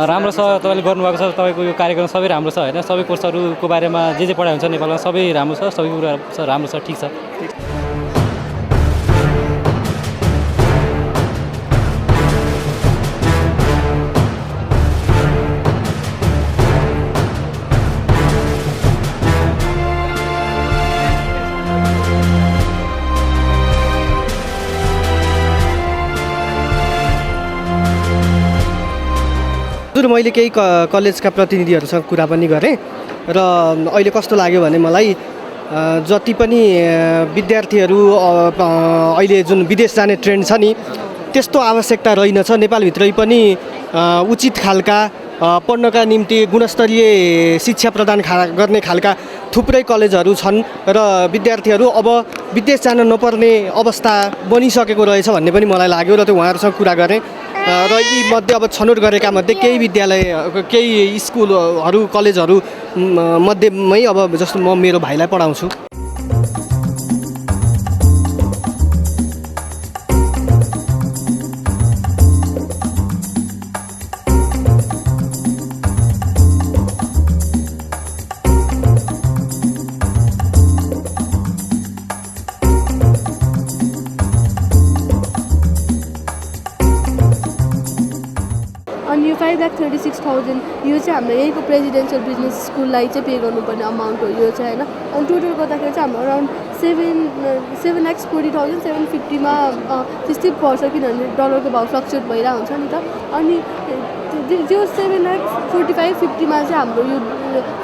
राम्रो छ तपाईँले गर्नुभएको छ तपाईँको यो कार्यक्रम सबै राम्रो छ होइन सबै कोर्सहरूको बारेमा जे पढाइ हुन्छ नेपालमा सबै राम्रो छ सबै कुरा राम्रो छ ठिक छ हजुर मैले केही कलेजका प्रतिनिधिहरूसँग कुरा पनि गरेँ र अहिले कस्तो लाग्यो भने मलाई जति पनि विद्यार्थीहरू अहिले जुन विदेश जाने ट्रेन्ड छ नि त्यस्तो आवश्यकता रहेनछ नेपालभित्रै पनि उचित खालका पढ्नका निम्ति गुणस्तरीय शिक्षा प्रदान गर्ने खालका थुप्रै कलेजहरू छन् र विद्यार्थीहरू अब विदेश जान नपर्ने अवस्था बनिसकेको रहेछ भन्ने पनि मलाई लाग्यो र त्यो उहाँहरूसँग कुरा गरेँ र यी मध्ये अब छनौट गरेका मध्ये केही विद्यालय केही स्कुलहरू कलेजहरू मध्येमै अब जस्तो म मेरो भाइलाई पढाउँछु अनि यो 5,36,000 यो चाहिँ हाम्रो यहीँको प्रेसिडेन्सियल बिजनेस स्कुललाई चाहिँ पे गर्नुपर्ने अमाउन्ट हो यो चाहिँ होइन अनि टोटल गर्दाखेरि चाहिँ हाम्रो अराउन्ड 7,40,750मा त्यस्तै पर्छ किनभने डलरको भाउ फ्लक्चुएट भइरहेको हुन्छ नि त अनि त्यो 7,45,50मा चाहिँ हाम्रो यो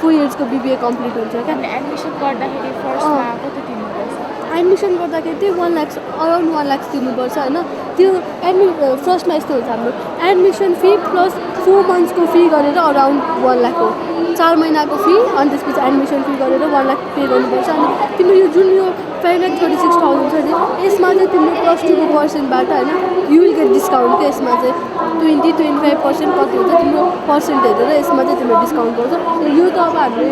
4 इयर्सको बिबिए कम्प्लिट हुन्छ क्या एडमिसन गर्दाखेरि फर्स्टमा कति तिर्नुपर्छ एडमिसन गर्दाखेरि चाहिँ 1 लाख अराउन्ड 1 लाख तिर्नुपर्छ होइन त्यो फर्स्टमा यस्तो हुन्छ हाम्रो एडमिसन फी प्लस 4 मन्थ्सको फी गरेर अराउन्ड 1 लाख हो 4 महिनाको फी अनि त्यसपछि एडमिसन फी गरेर 1 लाख पे गर्नुपर्छ अनि तिम्रो यो जुन यो 5,36,000 छ नि यसमा चाहिँ तिम्रो +2को पर्सेन्टबाट होइन यु विल गेट डिस्काउन्ट क्या यसमा चाहिँ 20-25% कति हुन्छ तिम्रो पर्सेन्ट हेरेर यसमा चाहिँ तिम्रो डिस्काउन्ट पाउँछ यो त अब हामीले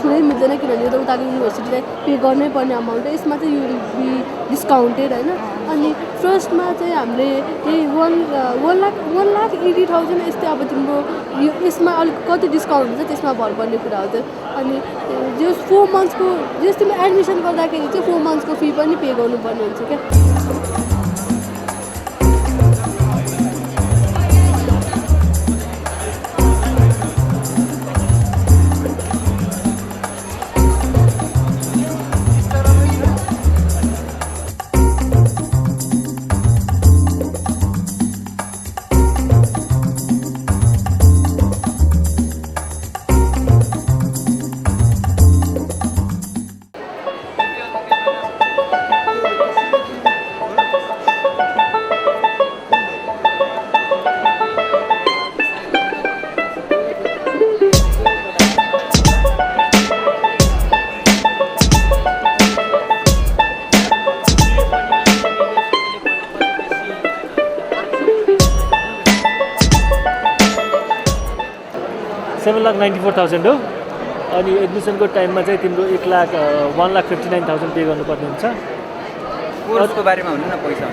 छुनै मिल्दैन किनभने यो त उताको युनिभर्सिटीलाई पे गर्नै पर्ने अमाउन्ट हो यसमा चाहिँ यु विल बी डिस्काउन्टेड होइन अनि फर्स्टमा चाहिँ हामीले यही 1,80,000 यस्तै अब तिम्रो यो यसमा अलिक कति डिस्काउन्ट हुन्छ त्यसमा भर पर्ने कुरा हो त्यो अनि जो 4 मन्थ्सको जस तिमीले एडमिसन गर्दाखेरि चाहिँ 4 मन्थ्सको फी पनि पे गर्नुपर्ने हुन्छ क्या 7,94,000 हो अनि एडमिसनको टाइममा चाहिँ तिम्रो 1,59,000 पे गर्नुपर्ने हुन्छ कोर्सको बारेमा भन्नु न पैसा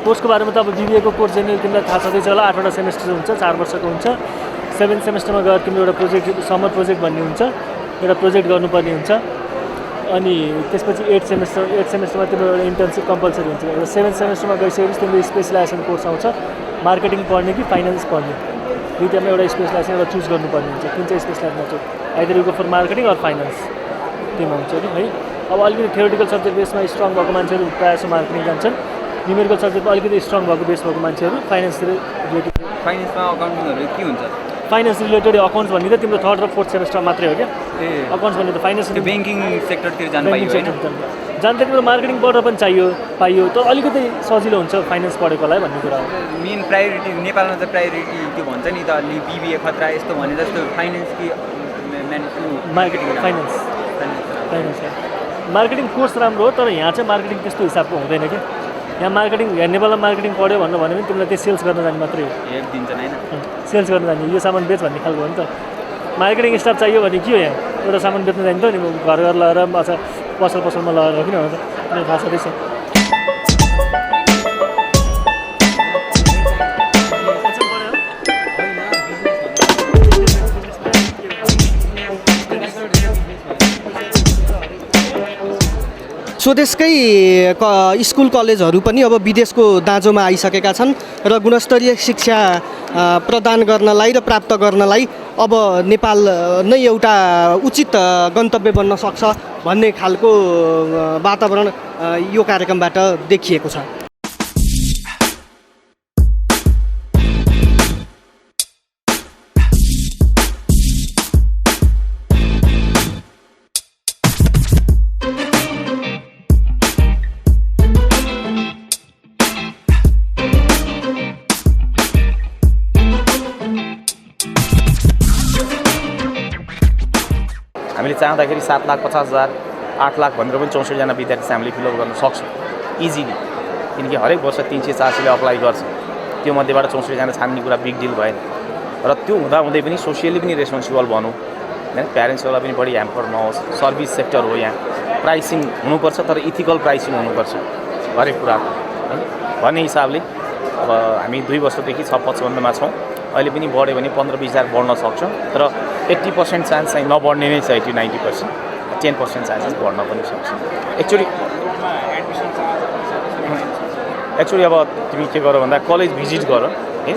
कोर्सको बारेमा त अब बिबिएको कोर्स चाहिँ तिमीलाई थाहा छँदैछ होला 8वटा सेमेस्टर हुन्छ 4 वर्षको हुन्छ 7th सेमेस्टरमा गएर तिम्रो एउटा प्रोजेक्ट समर प्रोजेक्ट भन्ने हुन्छ एउटा प्रोजेक्ट गर्नुपर्ने हुन्छ अनि त्यसपछि 8th सेमेस्टरमा तिम्रो एउटा इन्टर्नसिप कम्पलसरी हुन्छ र 7th सेमेस्टरमा गइसकेपछि तिम्रो स्पेसलाइजेसन कोर्स आउँछ मार्केटिङ पढ्ने कि फाइनेन्स पढ्ने दुईटामा एउटा स्पेसलाइजेसन एउटा चुज गर्नुपर्ने हुन्छ कुन चाहिँ स्पेसलाइजेसनमा चाहिँ either you go for marketing or finance त्योमा हुन्छ नि है अब अलिकति थ्योरिटिकल सब्जेक्ट बेसमा स्ट्रङ भएको मान्छेहरू प्रायः जस्तो मार्केटिङ जान्छन् न्युमेरिकल सब्जेक्टमा अलिकति स्ट्रङ भएको बेस भएको मान्छेहरू फाइनेन्सतिर रिलेटेड फाइनेन्समा अकाउन्टिङहरू के हुन्छ फाइनेन्स रिलेटेड अकाउन्ट्स भन्ने त तिम्रो 3rd र 4th सेमेस्टर मात्रै हो क्या अकाउन्ट्स भन्ने त फाइनेन्स ब्याङ्किङ सेक्टरतिर जानु पाइयो हैन जान त तिम्रो मार्केटिङ पढ्न पनि पाइयो त अलिकति सजिलो हुन्छ फाइनेन्स पढेकोलाई भन्ने कुरा हो मेन प्रायोरिटी नेपालमा त प्रायोरिटी त्यो भन्छ नि त अलि बिबिए खतरा यस्तो भने जस्तो फाइनेन्स कि मार्केटिङ फाइनेन्स मार्केटिङ कोर्स राम्रो हो तर यहाँ चाहिँ मार्केटिङ त्यस्तो हिसाबको हुँदैन क्या यहाँ मार्केटिङ नेपालमा मार्केटिङ पढ्यो भन्नु भने पनि तिमीलाई त्यो सेल्स गर्न जाने मात्रै हो एक दिन्छन् हैन सेल्स गर्न जाने यो सामान बेच भन्ने खालको हो नि त मार्केटिङ स्टाफ चाहियो भने के हो यहाँ एउटा सामान बेच्न जाने त नि घर लगाएर अथवा पसलमा लगाएर किन हुन्छ थाहा छँदैछ स्वदेशकै स्कुल कलेजहरू पनि अब विदेशको दाँजोमा आइसकेका छन् र गुणस्तरीय शिक्षा प्रदान गर्नलाई र प्राप्त गर्नलाई अब नेपाल नै एउटा उचित गन्तव्य बन्न सक्छ भन्ने खालको वातावरण यो कार्यक्रमबाट देखिएको छ। हामीले चाहँदाखेरि 7,50,000 8 लाख भनेर पनि 64जना विद्यार्थी हामीले फिलअप गर्न सक्छौँ इजिली, किनकि हरेक वर्ष 300-400ले अप्लाई गर्छ। त्यो मध्येबाट 64जना छान्ने कुरा बिग डिल भएन र त्यो हुँदाहुँदै पनि सोसियली पनि रेस्पोन्सिबल भनौँ होइन, प्यारेन्ट्सहरूलाई पनि बढी ह्याम्पर नहोस्। सर्भिस सेक्टर हो, यहाँ प्राइसिङ हुनुपर्छ तर इथिकल प्राइसिङ हुनुपर्छ हरेक कुराको होइन। भन्ने हिसाबले अब हामी 2 वर्षदेखि 655मा छौँ, अहिले पनि बढ्यो भने 15-20,000 बढ्न सक्छ, तर 80% चान्स चाहिँ नबढ्ने नै छ, 80-90%, 10% चान्सेस बढ्न पनि सक्छ। एक्चुअली अब तिमी के गर भन्दा कलेज भिजिट गर है,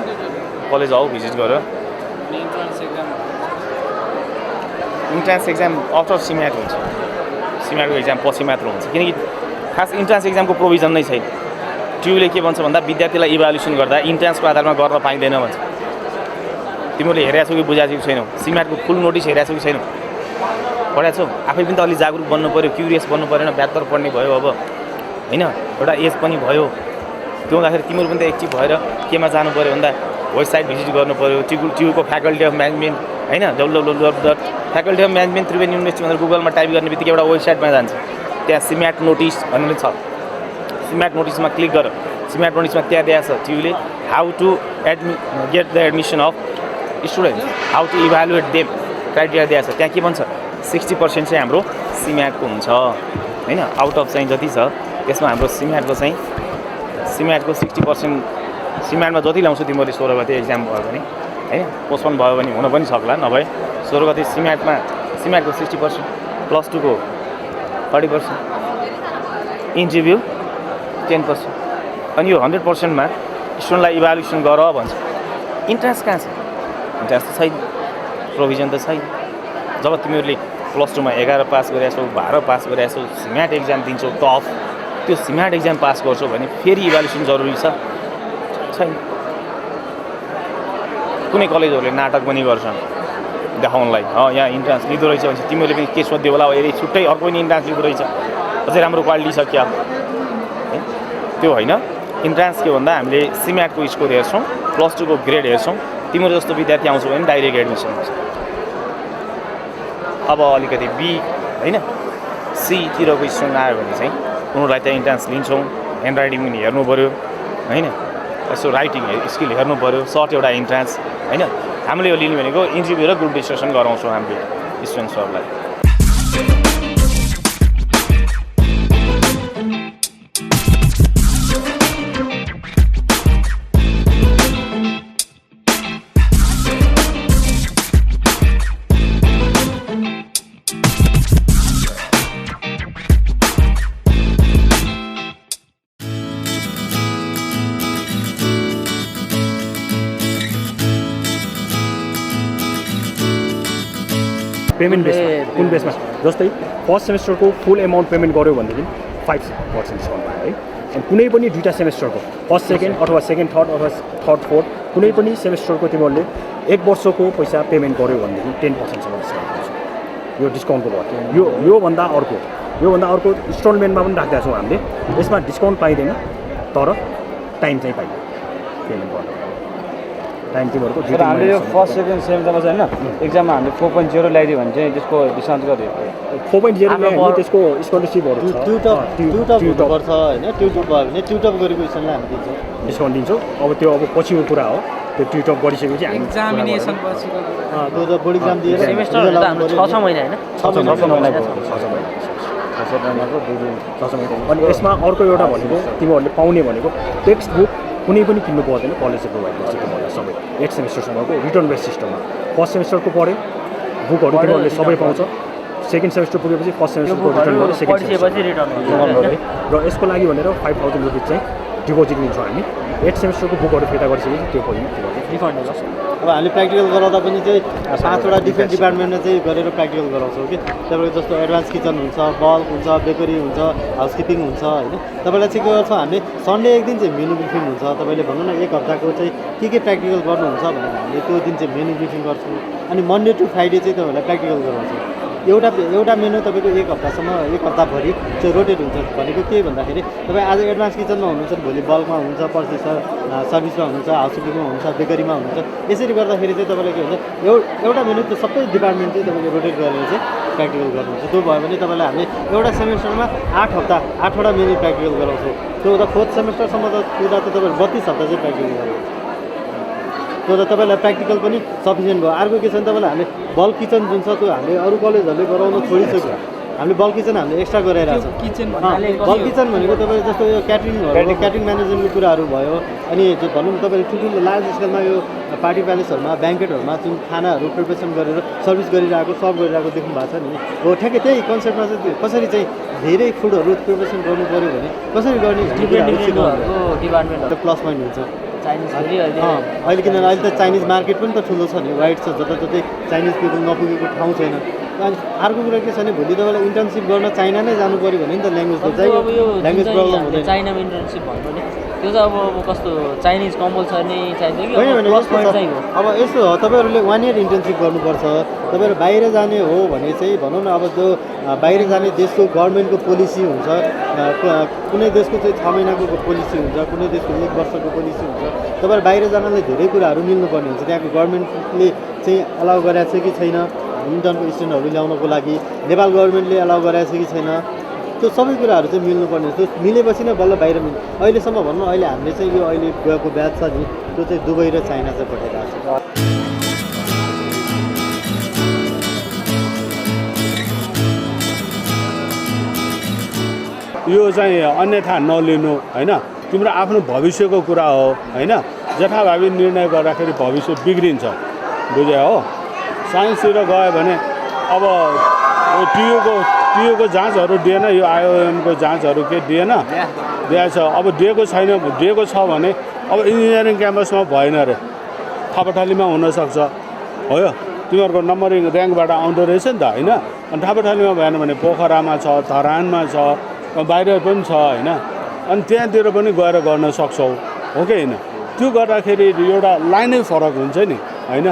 कलेज आऊ भिजिट गर। इन्ट्रान्स एक्जाम आफ्टर सिम्याट हुन्छ, सिम्याटको एक्जाम पछि मात्र हुन्छ, किनकि खास इन्ट्रान्स एक्जामको प्रोभिजन नै छैन। ट्युले के भन्छ भन्दा विद्यार्थीलाई इभ्यालुएसन गर्दा इन्ट्रान्सको आधारमा गर्न पाइँदैन भन्छ। तिमीले हेरेको छौ कि बुझाएको छौ छैनौ, सिम्याटको फुल नोटिस हेरेको छौ कि छैनौ, पढाएको छौ, आफै पनि त अलि जागरुक बन्नु पऱ्यो, क्युरियस बन्नु परेन, ब्यातर पढ्ने भयो अब होइन, एउटा एज पनि भयो। त्यो हुँदाखेरि तिमीहरू पनि त एक्टिभ भएर केमा जानु पऱ्यो भन्दा वेबसाइट भिजिट गर्नु पऱ्यो, ट्युको फ्याकल्टी अफ म्यानेजमेन्ट होइन, faculty of management Triveni university भनेर गुगलमा टाइप गर्ने बित्तिकै एउटा वेबसाइटमा जान्छ, त्यहाँ सिम्याट नोटिस भन्ने छ। सिम्याट नोटिसमा क्लिक गर, सिम्याट नोटिसमा त्यहाँ दिएको छ ट्युले how to get the admission of students, how to evaluate them, criteria दिएको छ। त्यहाँ के भन्छ 60% चाहिँ हाम्रो सिम्याटको हुन्छ होइन, आउट अफ चाहिँ जति छ त्यसमा हाम्रो सिम्याटको 60%, सिम्याटमा जति ल्याउँछु तिमीहरूले 16 गते एक्जाम भयो भने होइन, पोस्टपोन भयो भने हुन पनि सक्ला, नभए 16 गते सिम्याटको 60%, +2 को 30%, इन्टरभ्यू 10%, अनि यो 100%मा स्टुडेन्टलाई इभ्यालुएसन गर भन्छ। इन्ट्रान्स कहाँ छ? इन्ट्रान्स त छैन, प्रोभिजन त छैन। जब तिमीहरूले +2मा 11 पास गरेका छौ, 12 पास गरेका छौ, सिम्याट एक्जाम दिन्छौ टफ, त्यो सिम्याट एक्जाम पास गर्छौ भने फेरि इभ्यालुएसन जरुरी छ? छैन। कुनै कलेजहरूले नाटक पनि गर्छन् देखाउनलाई, यहाँ इन्ट्रान्स लिँदो रहेछ भने तिमीहरूले पनि के सोध्यो होला, यदि छुट्टै अर्को पनि इन्ट्रान्स लिँदो रहेछ, अझै राम्रो क्वालिटी छ क्या, त्यो होइन। इन्ट्रान्स के भन्दा हामीले सिम्याटको स्कोर हेर्छौँ, +2 को ग्रेड हेर्छौँ, तिम्रो जस्तो विद्यार्थी आउँछ भने डाइरेक्ट एडमिसन हुन्छ। अब अलिकति बी होइन सीतिरको स्टुडेन्ट आयो भने चाहिँ उनीहरूलाई त्यहाँ इन्ट्रान्स लिन्छौँ, ह्यान्ड राइटिङ पनि हेर्नु पऱ्यो होइन, यसो राइटिङ स्किल हेर्नु पऱ्यो, सर्ट एउटा इन्ट्रान्स होइन। हामीले यो लिने भनेको इन्टरभ्यू र ग्रुप डिस्कसन गराउँछौँ हामीले स्टुडेन्ट्सहरूलाई। पेमेन्ट बेसमा, कुन बेसमा? जस्तै फर्स्ट सेमेस्टरको फुल एमाउन्ट पेमेन्ट गर्यो भनेदेखि 5% डिस्काउन्ट भयो है। अनि कुनै पनि 2टा सेमेस्टरको फर्स्ट सेकेन्ड अथवा सेकेन्ड थर्ड अथवा थर्ड फोर्थ कुनै पनि सेमेस्टरको तिमीहरूले 1 वर्षको पैसा पेमेन्ट गर्यो भनेदेखि 10%सम्म डिस्काउन्ट हुन्छ। यो डिस्काउन्टको भयो। योभन्दा अर्को इन्स्टलमेन्टमा पनि राखेका छौँ हामीले, यसमा डिस्काउन्ट पाइँदैन तर टाइम चाहिँ पाइन्छ पेमेन्ट गर्नु। टाइम तिमीहरूको हामीले यो फर्स्ट सेकेन्ड सेमेस्टरमा चाहिँ होइन एक्जाममा हामीले 4.0 ल्याइदियो भने चाहिँ त्यसको डिस्काउन्ट गरिदियो। 4.0 ल्यायो त्यसको स्कलरसिपहरू छ, ट्युटप हुनुपर्छ होइन, ट्युटप भयो भने ट्युटप गरेको स्टुडेन्टलाई हामी दिन्छौँ, डिस्काउन्ट दिन्छौँ। अब त्यो अब पछिको कुरा हो, त्यो ट्युटप गरिसकेपछि हामी एक्जामिनेसन पछिको त्यो बोर्ड एक्जाम दिएर सेमेस्टर त हाम्रो 6 महिना होइन, 6 महिना। अनि यसमा अर्को एउटा भनेको तिमीहरूले पाउने भनेको टेक्स्ट बुक कुनै पनि किन्नु पर्दैन, कलेजले प्रोभाइड गर्छ तिमीहरूलाई सबै 8 सेमेस्टरसम्मको रिटर्न बेस सिस्टममा। फर्स्ट सेमेस्टरको पढ्यो बुकहरू तिमीहरूले सबै पाउँछ, सेकेन्ड सेमेस्टर पुगेपछि फर्स्ट सेमेस्टरको रिटर्न गरेर सेकेन्ड पढिसकेपछि रिटर्न गर्ने र यसको लागि भनेर 5000 रुपियाँ चाहिँ डिपोजिट लिन्छौँ हामी 8 सेमेस्टरको बुकहरू फिर्ता गरिसकेपछि त्यो पनि रिफन्ड हुन्छ अब हामीले प्र्याक्टिकल गराउँदा पनि चाहिँ 5वटा डिफ्रेन्ट डिपार्टमेन्टमा चाहिँ गरेर प्र्याक्टिकल गराउँछौँ कि तपाईँको जस्तो एडभान्स किचन हुन्छ, बल्ब हुन्छ, बेकरी हुन्छ, हाउसकिपिङ हुन्छ होइन। तपाईँलाई चाहिँ के गर्छौँ हामीले सन्डे एक दिन चाहिँ मेनु ब्रिफिङ हुन्छ। तपाईँले भनौँ न एक हप्ताको चाहिँ के प्र्याक्टिकल गर्नुहुन्छ भनेर हामीले त्यो दिन चाहिँ मेनु ब्रिफिङ गर्छौँ। अनि मन्डे टु फ्राइडे चाहिँ तपाईँहरूलाई प्र्याक्टिकल गराउँछौँ। एउटा मेनु तपाईँको एक हप्तासम्म एक हप्ताभरि चाहिँ रोटेट हुन्छ। भनेको के भन्दाखेरि तपाईँ आज एडभान्स किचनमा हुनुहुन्छ, भोलि बल्कमा हुनुहुन्छ, पर्सि सर्भिसमा हुनुहुन्छ, हाउसकिपिङमा हुनुहुन्छ, बेकरीमा हुनुहुन्छ। यसरी गर्दाखेरि चाहिँ तपाईँलाई के हुन्छ एउटा मेनु त्यो सबै डिपार्टमेन्ट चाहिँ तपाईँले रोटेट गरेर चाहिँ प्र्याक्टिकल गर्नुहुन्छ। त्यो भयो भने तपाईँलाई हामीले एउटा सेमेस्टरमा 8वटा मेनु प्र्याक्टिकल गराउँछौँ। त्यो हुँदा 4th सेमेस्टरसम्म त पुरा त तपाईँले 32 हप्ता चाहिँ प्र्याक्टिकल गर्नुहुन्छ। त्यो त तपाईँलाई प्र्याक्टिकल पनि सफिसियन्ट भयो। अर्को के छ भने तपाईँलाई हामीले बल्क किचन जुन छ त्यो हामीले अरू कलेजहरूले गराउन छोडिसक्यो। हामीले बल्क किचन हामीले एक्स्ट्रा गराइरहेको छ। बल्क किचन भनेको तपाईँले जस्तो यो क्याटरिङ म्यानेजमेन्टको कुराहरू भयो। अनि भनौँ न तपाईँले ठुल्ठुलो लार्ज स्केलमा यो पार्टी प्यालेसहरूमा ब्याङ्केटहरूमा जुन खानाहरू प्रिपरेसन गरेर सर्भिस गरिरहेको सर्भ गरिरहेको देख्नु भएको छ नि हो। ठ्याक्कै त्यही कन्सेप्टमा चाहिँ कसरी चाहिँ धेरै फुडहरू प्रिपरेसन गर्नु पऱ्यो भने कसरी गर्ने डिपार्टमेन्टहरू प्लस पोइन्ट हुन्छ। अहिले किनभने अहिले त चाइनिज मार्केट पनि त ठुलो छ नि, वाइड छ, जताततै चाइनिज पिपल नपुगेको ठाउँ छैन। अनि अर्को कुरा के छ भने भोलि तपाईँलाई इन्टर्नसिप गर्न चाइना नै जानु पऱ्यो भने नि त ल्याङ्ग्वेज त चाहियो, ल्याङ्ग्वेज प्रब्लम हुँदैन। चाइनामा इन्टर्नसिप भन्नु नि त्यो चाहिँ अब कस्तो चाइनिज कम्पलसरी चाहिन्छ कि अब यस्तो हो तपाईँहरूले 1 year इन्टर्नसिप गर्नुपर्छ। तपाईँहरू बाहिर जाने हो भने चाहिँ भनौँ न अब जो बाहिर जाने देशको गभर्मेन्टको पोलिसी हुन्छ, कुनै देशको चाहिँ 6 महिनाको पोलिसी हुन्छ, कुनै देशको 1 वर्षको पोलिसी हुन्छ। तपाईँहरू बाहिर जानलाई धेरै कुराहरू मिल्नुपर्ने हुन्छ। त्यहाँको गभर्मेन्टले चाहिँ अलाउ गरेको छ कि छैन इन्टर्नको स्टुडेन्टहरू ल्याउनको लागि, नेपाल गभर्मेन्टले अलाउ गरेको छ कि छैन, त्यो सबै कुराहरू चाहिँ मिल्नुपर्ने हुन्छ। त्यो मिलेपछि नै बल्ल बाहिर मिल्छ। अहिलेसम्म भनौँ अहिले हामीले चाहिँ यो अहिले गएको ब्याच छ नि त्यो चाहिँ दुबई र चाइना चाहिँ पठाइरहेको छ। यो चाहिँ अन्यथा नलिनु होइन, तिम्रो आफ्नो भविष्यको कुरा हो होइन। जथाभावी निर्णय गर्दाखेरि भविष्य बिग्रिन्छ, बुझ्यो हो। साइन्सतिर गयो भने अब टियुको जाँचहरू दिएन, यो आइओएमको जाँचहरू के दिएन, दिएछ। अब दिएको छैन, दिएको छ भने अब इन्जिनियरिङ क्याम्पसमा भएन अरे, थापाथालीमा हुनसक्छ हो। यो तिमीहरूको नम्बरिङ ऱ्याङ्कबाट आउँदो रहेछ नि त होइन। अनि थापाथालीमा भएन भने पोखरामा छ, धरानमा छ, बाहिर पनि छ होइन। अनि त्यहाँतिर पनि गएर गर्न सक्छौ हो कि होइन। त्यो गर्दाखेरि एउटा लाइनै फरक हुन्छ नि होइन।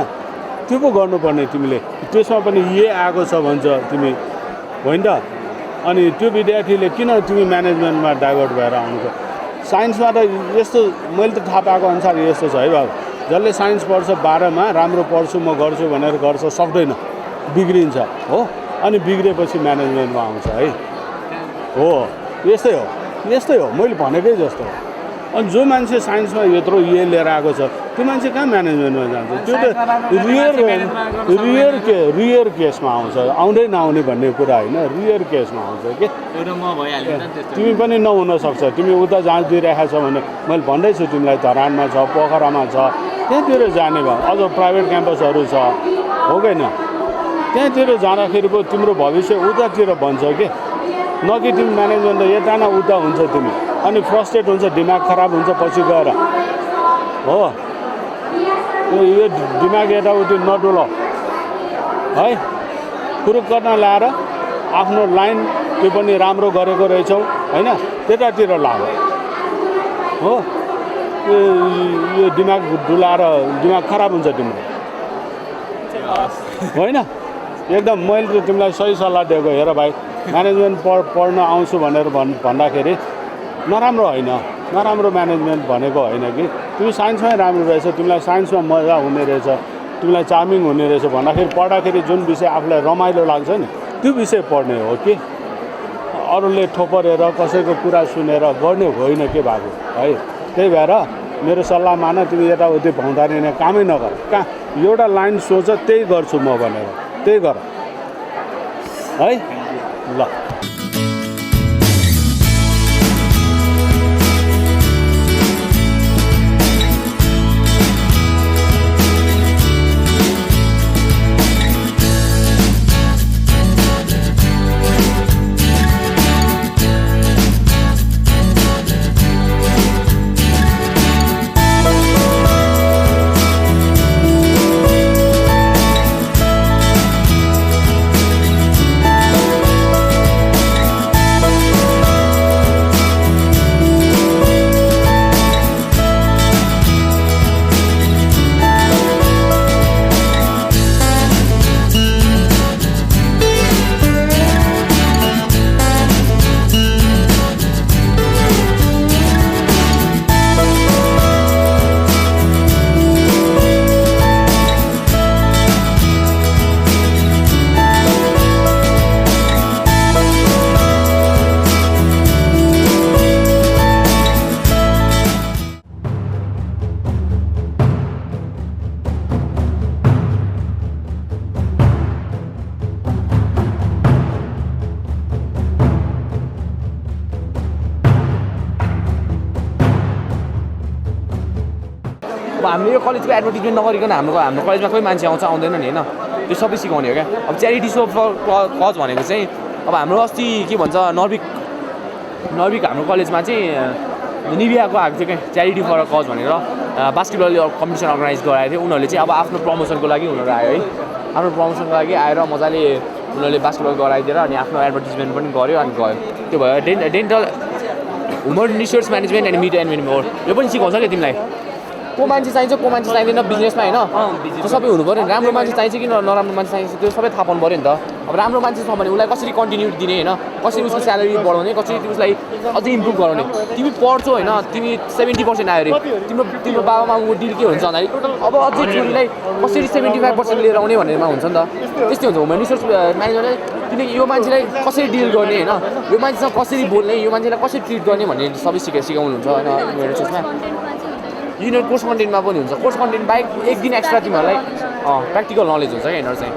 त्यो पो गर्नुपर्ने तिमीले। त्यसमा पनि आएको छ भन्छ तिमी होइन त। अनि त्यो विद्यार्थीले किन तिमी म्यानेजमेन्टमा डाइभर्ट भएर आउनुको। साइन्समा त यस्तो मैले त थाहा पाएको अनुसार यस्तो छ है बाबु, जसले साइन्स पढ्छ 12मा राम्रो पढ्छु म गर्छु भनेर गर्छ सक्दैन, बिग्रिन्छ हो। अनि बिग्रेपछि म्यानेजमेन्टमा आउँछ है हो। यस्तै हो मैले भनेकै जस्तो। अनि जो मान्छे साइन्समा यत्रो लिएर आएको छ त्यो मान्छे कहाँ म्यानेजमेन्टमा जान्छ। त्यो त रियर केसमा आउँछ, आउँदै नआउने भन्ने कुरा होइन, रियर केसमा आउँछ कि। तिमी पनि नहुन सक्छ। तिमी उता जाँच दिइरहेको छ भने मैले भन्दैछु तिमीलाई धरानमा छ, पोखरामा छ, त्यहाँतिर जाने भयो। अझ प्राइभेट क्याम्पसहरू छ हो कि होइन। त्यहाँतिर जाँदाखेरि पो तिम्रो भविष्य उतातिर बन्छ कि, न कि तिमी म्यानेजमेन्ट यता न उता हुन्छ तिमी। अनि फ्रस्ट्रेट हुन्छ, दिमाग खराब हुन्छ पछि गएर हो। यो दिमाग यताउति नडुल है। कुरो गर्न लाएर आफ्नो लाइन त्यो पनि राम्रो गरेको रहेछौ होइन, त्यतातिर लाग्यो हो। यो दिमाग डुलाएर दिमाग खराब हुन्छ तिम्रो होइन। एकदम मैले त तिमीलाई सही सल्लाह दिएको। हेर भाइ, म्यानेजमेन्ट पढ्न आउँछु भनेर भन्दाखेरि नराम्रो होइन, नराम्रो म्यानेजमेन्ट भनेको होइन कि। तिमी साइन्समै राम्रो रहेछ, तिमीलाई साइन्समा मजा हुने रहेछ, तिमीलाई चार्मिङ हुने रहेछ भन्दाखेरि पढ्दाखेरि जुन विषय आफूलाई रमाइलो लाग्छ नि त्यो विषय पढ्ने हो कि। अरूले थोपरेर कसैको कुरा सुनेर गर्ने होइन के भएको है। त्यही भएर मेरो सल्लाह मान, तिमी यताउति भौँतारिने कामै नगर। कहाँ एउटा लाइन सोच त्यही गर्छु म भनेर त्यही गर है ल। हामीले यो कलेजको एडभर्टिजमेन्ट नगरिकन हाम्रो कलेजमा कोही मान्छे आउँछ आउँदैन नि होइन त्यो सबै सिकाउने हो क्या अब च्यारिटी सो फर कज भनेको चाहिँ अब हाम्रो अस्ति के भन्छ नर्विक हाम्रो कलेजमा चाहिँ निभियाको आएको थियो क्या च्यारिटी फर कज भनेर बास्केटबल कम्पिटिसन अर्गनाइज गराएको थियो उनीहरूले चाहिँ अब आफ्नो प्रमोसनको लागि उनीहरू आयो है आफ्नो प्रमोसनको लागि आएर मजाले उनीहरूले बास्केटबल गराइदिएर अनि आफ्नो एडभर्टिजमेन्ट पनि गर्यो अनि गयो त्यो भयो dental human resource management and media and यो पनि सिकाउँछ क्या तिमीलाई को मान्छे चाहिन्छ को मान्छे चाहिँदैन बिजनेसमा होइन त्यो सबै हुनु पऱ्यो नि राम्रो मान्छे चाहिन्छ कि नराम्रो मान्छे चाहिन्छ त्यो सबै थाहा पाउनु पऱ्यो नि त अब राम्रो मान्छे छ भने उसलाई कसरी कन्टिन्युटी दिने होइन कसरी उसको स्यालेरी बढाउने कसरी उसलाई अझै इम्प्रुभ गराउने तिमी पढ्छौ होइन तिमी 70% आयो अरे तिम्रो बाबामाको डिल के हुन्छ भन्दाखेरि अब अझै छोरीलाई कसरी 75% लिएर आउने भनेरमा हुन्छ नि त त्यस्तै हुन्छ ह्युमन रिसोर्स म्यानेजरले किनकि यो मान्छेलाई कसरी डिल गर्ने होइन यो मान्छेसँग कसरी बोल्ने यो मान्छेलाई कसरी ट्रिट गर्ने भन्ने सबै सिकाउनुहुन्छ होइन ह्युमन रिसोर्समा यिनीहरू कोर्स कन्टेन्टमा पनि हुन्छ कोर्स कन्टेन्ट बाहेक एक दिन एक्स्ट्रा तिमीहरूलाई प्र्याक्टिकल नलेज हुन्छ क्या यिनीहरू चाहिँ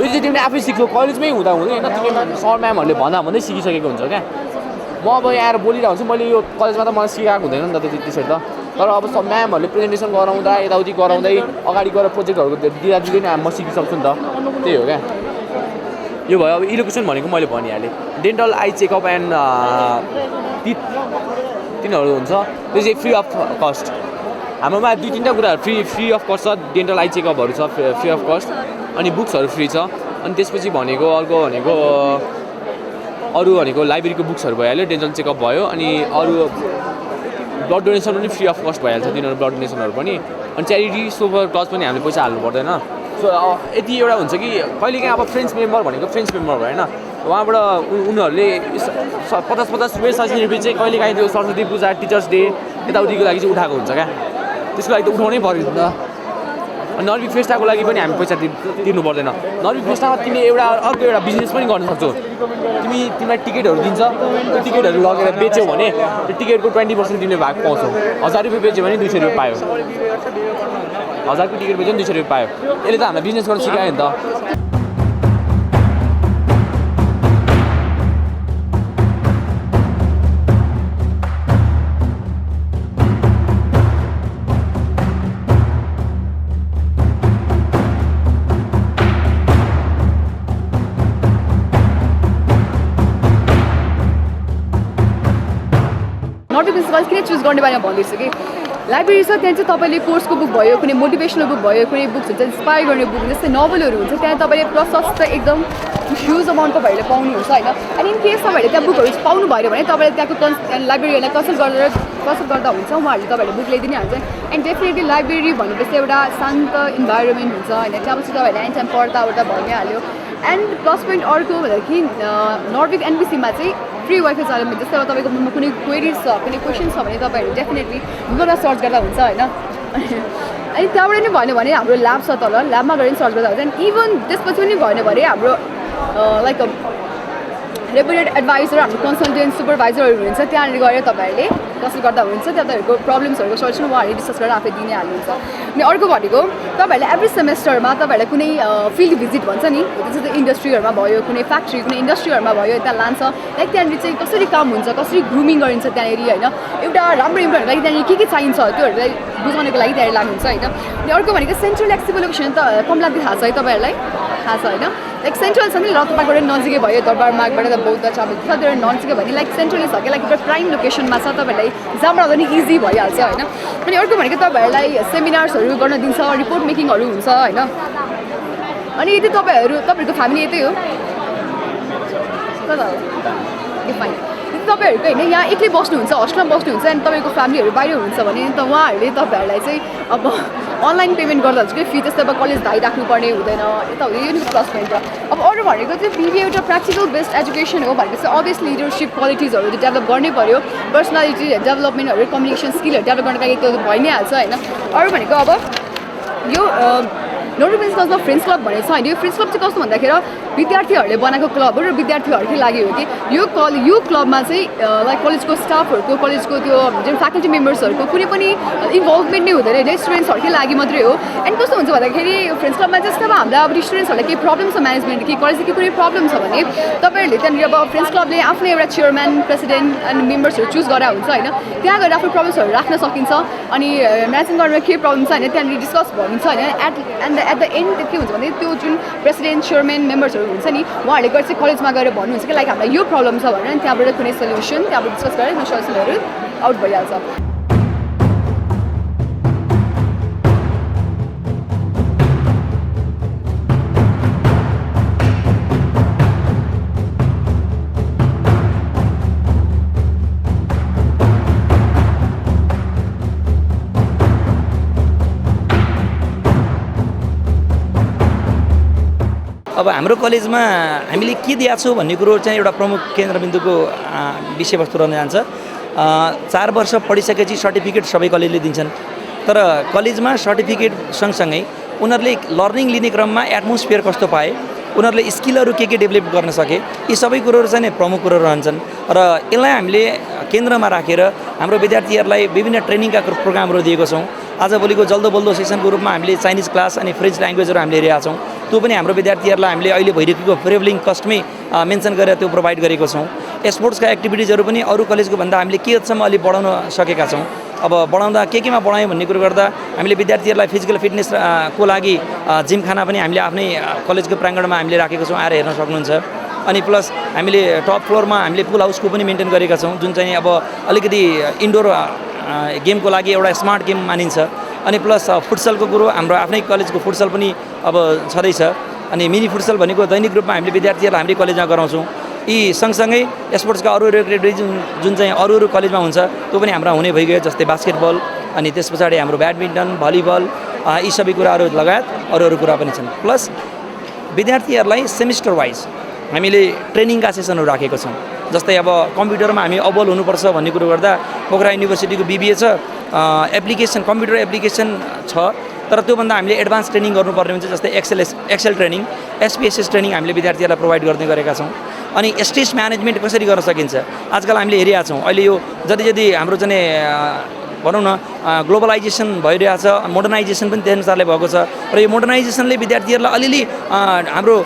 यो चाहिँ तिमीले आफै सिक्छौ कलेजमै हुँदा हुँदै होइन तिमीले सर म्यामहरूले भन्दै सिकिसकेको हुन्छ क्या म अब यहाँ आएर बोलिरहेको हुन्छु मैले यो कलेजमा त मलाई सिकाएको हुँदैन नि त त्यसरी त तर अब म्यामहरूले प्रेजेन्टेसन गराउँदा यताउति गराउँदै अगाडि गएर प्रोजेक्टहरूको दिँदै नै म सिकिसक्छु नि त त्यही हो क्या यो भयो अब इडुकेसन भनेको मैले भनिहालेँ डेन्टल आई चेकअप एन्ड तिनीहरू हुन्छ त्यो चाहिँ फ्री अफ कस्ट हाम्रोमा 2-3टा कुराहरू फ्री अफ कस्ट छ डेन्टल आई चेकअपहरू छ फ्री अफ कस्ट अनि बुक्सहरू फ्री छ अनि त्यसपछि भनेको अर्को भनेको लाइब्रेरीको बुक्सहरू भइहाल्यो डेन्टल चेकअप भयो अनि अरू ब्लड डोनेसन पनि फ्री अफ कस्ट भइहाल्छ तिनीहरू ब्लड डोनेसनहरू पनि अनि च्यारिटी सोफर कज पनि हामीले पैसा हाल्नु पर्दैन सो यति एउटा हुन्छ कि कहिलेकाहीँ अब फ्रेन्ड्स मेम्बर भनेको फ्रेन्ड्स मेम्बर भयो होइन उहाँबाट उनीहरूले 50-50 रुपियाँ 60 रुपियाँ चाहिँ कहिलेकाहीँ त्यो सरस्वती पूजा टिचर्स डे यताउतिको लागि चाहिँ उठाएको हुन्छ क्या त्यसको लागि त उठाउनै पऱ्यो नि त अनि नर्विक फेस्टाको लागि पनि हामी पैसा तिर्नु पर्दैन नर्विक फेस्टामा तिमीले अर्को एउटा बिजनेस पनि गर्न सक्छौ तिमीलाई टिकटहरू दिन्छ त्यो टिकटहरू लगेर बेच्यौ भने त्यो टिकटको 20% तिमीले भाग पाउँछौ 1000 रुपियाँ बेच्यो भने 200 रुपियाँ पायो 1000को टिकट बेच्यो भने 200 रुपियाँ पायो यसले त हामीलाई बिजनेस गर्न सिकायो नि त किन चुज गर्ने बारेमा भन्दैछु कि लाइब्रेरी छ त्यहाँ चाहिँ तपाईँले कोर्सको बुक भयो कुनै मोटिभेसनल बुक भयो कुनै बुक्स हुन्छ इन्सपायर गर्ने बुक जस्तै नोभलहरू हुन्छ त्यहाँ तपाईँले प्रशस्त एकदम ह्युज अमाउन्ट तपाईँहरूले पाउनुहुन्छ होइन अनि इन केस तपाईँहरूले त्यहाँ बुकहरू पाउनु भयो भने तपाईँले त्यहाँको लाइब्रेरीहरूलाई कन्सल्ट गर्दा हुन्छ उहाँहरूले तपाईँहरूले बुक ल्याइदिने हुन्छ एन्ड डेफिनेटली लाइब्रेरी भनेपछि एउटा शान्त इन्भाइरोमेन्ट हुन्छ होइन त्यहाँ पछि तपाईँहरूले एनी टाइम पढ्दा भइहाल्यो एन्ड प्लस पोइन्ट अर्को भनेदेखि नर्विक एनबिसीमा चाहिँ फ्री वाइफाई चल्यो जस्तै अब तपाईँको कुनै क्वेरिज छ कुनै क्वेसन छ भने तपाईँहरू डेफिनेटली गुगलमा सर्च गर्दा हुन्छ होइन अनि त्यहाँबाट नै भन्यो भने हाम्रो ल्याब छ तल ल्याबमा गएर सर्च गर्दा हुन्छ अनि इभन त्यसपछि पनि भन्यो भने हाम्रो लाइक रेपुटेड एडभाइजर हाम्रो कन्सल्टेन्ट सुपरभाइजरहरू हुनुहुन्छ त्यहाँनिर गएर तपाईँहरूले कसरी गर्दा हुन्छ त्यहाँ तपाईँहरूको प्रब्लम्सहरूको सल्युसन उहाँहरूले डिस्कस गरेर आफै दिने हाल्नुहुन्छ अनि अर्को भनेको तपाईँहरूले एभ्री सेमेस्टरमा तपाईँहरूलाई कुनै फिल्ड भिजिट भन्छ नि जस्तै इन्डस्ट्रीहरूमा भयो कुनै फ्याक्ट्री कुनै इन्डस्ट्रीहरूमा भयो त्यहाँ लान्छ लाइक त्यहाँनिर चाहिँ कसरी काम हुन्छ कसरी ग्रुमिङ गरिन्छ त्यहाँनिर होइन एउटा राम्रो इम्प्लोइहरूको लागि त्यहाँनिर के चाहिन्छ त्योहरूलाई बुझाउनको लागि त्यहाँनिर लाग्नुहुन्छ होइन अनि अर्को भनेको सेन्ट्रल एक्सिबल लोकेसन त कमलादी थाहा छ है तपाईँहरूलाई थाहा छ होइन लाइक सेन्ट्रल छ नि र तपाईँबाट नजिकै भयो दरबारमार्गबाट त बौद्ध चाबल छ त्यो नजिकै भयो नि लाइक सेन्ट्रल छ कि लाइक एउटा प्राइम लोकेसनमा छ तपाईँहरूलाई जहाँबाट पनि इजी भइहाल्छ होइन अनि अर्को भनेको तपाईँहरूलाई सेमिनार्सहरू गर्न दिन्छ रिपोर्ट मेकिङहरू हुन्छ होइन अनि यदि तपाईँहरूको फ्यामिली यतै हो फाइन यदि तपाईँहरूको होइन यहाँ एक्लै बस्नुहुन्छ हस्टेलमा बस्नुहुन्छ अनि तपाईँको फ्यामिलीहरू बाहिर हुनुहुन्छ भने त उहाँहरूले तपाईँहरूलाई चाहिँ अब अनलाइन पेमेन्ट गर्दा हुन्छ कि फी त्यस्तै अब कलेज धाइराख्नुपर्ने हुँदैन यता हुँदैन यो नि प्लस पोइन्ट र अब अरू भनेको चाहिँ बिबी एउटा प्र्याक्टिकल बेस्ड एजुकेसन हो भनेपछि अभियसली लिडरसिप क्वालिटिजहरू चाहिँ डेभलप गर्नै पऱ्यो पर्सनालिटी डेभलपमेन्टहरू कम्युनिकेसन स्किलहरू डेभलप गर्नको लागि त्यो भइ नै हाल्छ होइन अरू भनेको अब यो नर्बिक बिजनेस क्लबमा फ्रेन्ड्स क्लब भनेको छ होइन यो फ्रेन्ड्स क्लब चाहिँ कस्तो भन्दाखेरि विद्यार्थीहरूले बनाएको क्लब हो र विद्यार्थीहरूकै लागि हो कि यो क्लबमा चाहिँ लाइक कलेजको स्टाफहरूको कलेजको त्यो जुन फ्याकल्टी मेम्बर्सहरूको कुनै पनि इन्भल्भमेन्ट नै हुँदैन होइन स्टुडेन्ट्सहरूकै लागि मात्रै हो एन्ड कस्तो हुन्छ भन्दाखेरि फ्रेन्ड्स क्लबमा जस्तो अब हामीलाई अब स्टुडेन्ट्सहरूलाई केही प्रब्लम छ म्यानेजमेन्ट कि कलेजको कुनै प्रब्लम छ भने तपाईँहरूले त्यहाँनिर अब फ्रेन्ड्स क्लबले आफ्नै एउटा चेयरम्यान प्रेसिडेन्ट अनि मेम्बर्सहरू चुज गरेर हुन्छ होइन त्यहाँ गएर आफ्नो प्रब्लम्सहरू राख्न सकिन्छ अनि म्यानेजिङ गर्नमा के प्रब्लम छ होइन त्यहाँनिर डिस्कस भनिन्छ होइन एट द एन्ड के हुन्छ भने त्यो जुन प्रेसिडेन्ट चेयरम्यान मेम्बर्सहरू हुन्छ नि उहाँहरूले गएर चाहिँ कलेजमा गएर भन्नुहुन्छ कि लाइक हामीलाई यो प्रब्लम छ भनेर त्यहाँबाट कुनै सोल्युसन त्यहाँबाट डिस्कस गरेर सोल्युसनहरू आउट भइहाल्छ अब हाम्रो कलेजमा हामीले के दिएको छौँ भन्ने कुरो चाहिँ एउटा प्रमुख केन्द्रबिन्दुको विषयवस्तु रहन जान्छ 4 वर्ष पढिसकेपछि सर्टिफिकेट सबै कलेजले दिन्छन् तर कलेजमा सर्टिफिकेट सँगसँगै उनीहरूले लर्निङ लिने क्रममा एटमोस्फियर कस्तो पाए उनीहरूले स्किलहरू के डेभलप गर्न सके यी सबै कुरोहरू चाहिँ प्रमुख कुरो रहन्छन् र यसलाई हामीले केन्द्रमा राखेर हाम्रो विद्यार्थीहरूलाई विभिन्न ट्रेनिङका प्रोग्रामहरू दिएको छौँ आजभोलिको जल्दो बल्दो सेसनको रूपमा हामीले चाइनिज क्लास अनि फ्रेन्च ल्याङ्ग्वेजहरू हामीले हेरेका छौँ त्यो पनि हाम्रो विद्यार्थीहरूलाई हामीले अहिले भइरहेको ट्रेभलिङ कस्टमै मेन्सन गरेर त्यो प्रोभाइड गरेको छौँ स्पोर्ट्सका एक्टिभिटिजहरू पनि अरू कलेजको भन्दा हामीले के हदसम्म अलि बढाउन सकेका छौँ अब बढाउँदा केमा बढायौँ भन्ने कुरो गर्दा हामीले विद्यार्थीहरूलाई फिजिकल फिटनेस को लागि जिमखाना पनि हामीले आफ्नै कलेजको प्राङ्गणमा हामीले राखेको छौँ आएर हेर्न सक्नुहुन्छ अनि प्लस हामीले टप फ्लोरमा हामीले पुल हाउसको पनि मेन्टेन गरेका छौँ जुन चाहिँ अब अलिकति इन्डोर गेमको लागि एउटा स्मार्ट गेम मानिन्छ अनि प्लस फुटसलको कुरो हाम्रो आफ्नै कलेजको फुटसल पनि अब छँदैछ अनि मिनी फुटसल भनेको दैनिक रूपमा हामीले विद्यार्थीहरूलाई हामीले कलेजमा गराउँछौँ यी सँगसँगै स्पोर्ट्सका अरू एक्टिभिटी जुन चाहिँ अरू कलेजमा हुन्छ त्यो पनि हाम्रो हुने भइगयो जस्तै बास्केटबल अनि त्यस पछाडि हाम्रो ब्याडमिन्टन भलिबल यी सबै कुराहरू लगायत अरू कुरा पनि छन् प्लस विद्यार्थीहरूलाई सेमिस्टर वाइज हामीले ट्रेनिङका सेसनहरू राखेको छौँ जस्तै अब कम्प्युटरमा हामी अब्बल हुनुपर्छ भन्ने कुरो गर्दा पोखरा युनिभर्सिटीको BBA छ एप्लिकेसन कम्प्युटर एप्लिकेसन छ तर त्योभन्दा हामीले एडभान्स ट्रेनिङ गर्नुपर्ने हुन्छ जस्तै एक्सेल ट्रेनिङ SPSS ट्रेनिङ हामीले विद्यार्थीहरूलाई प्रोभाइड गर्दै गरेका छौँ अनि स्टेज म्यानेजमेन्ट कसरी गर्न सकिन्छ आजकल हामीले हेरिरहेका छौँ अहिले यो जति हाम्रो चाहिँ भनौँ न ग्लोबलाइजेसन भइरहेछ मोडर्नाइजेसन पनि त्यही अनुसारले भएको छ र यो मोडर्नाइजेसनले विद्यार्थीहरूलाई अलिअलि हाम्रो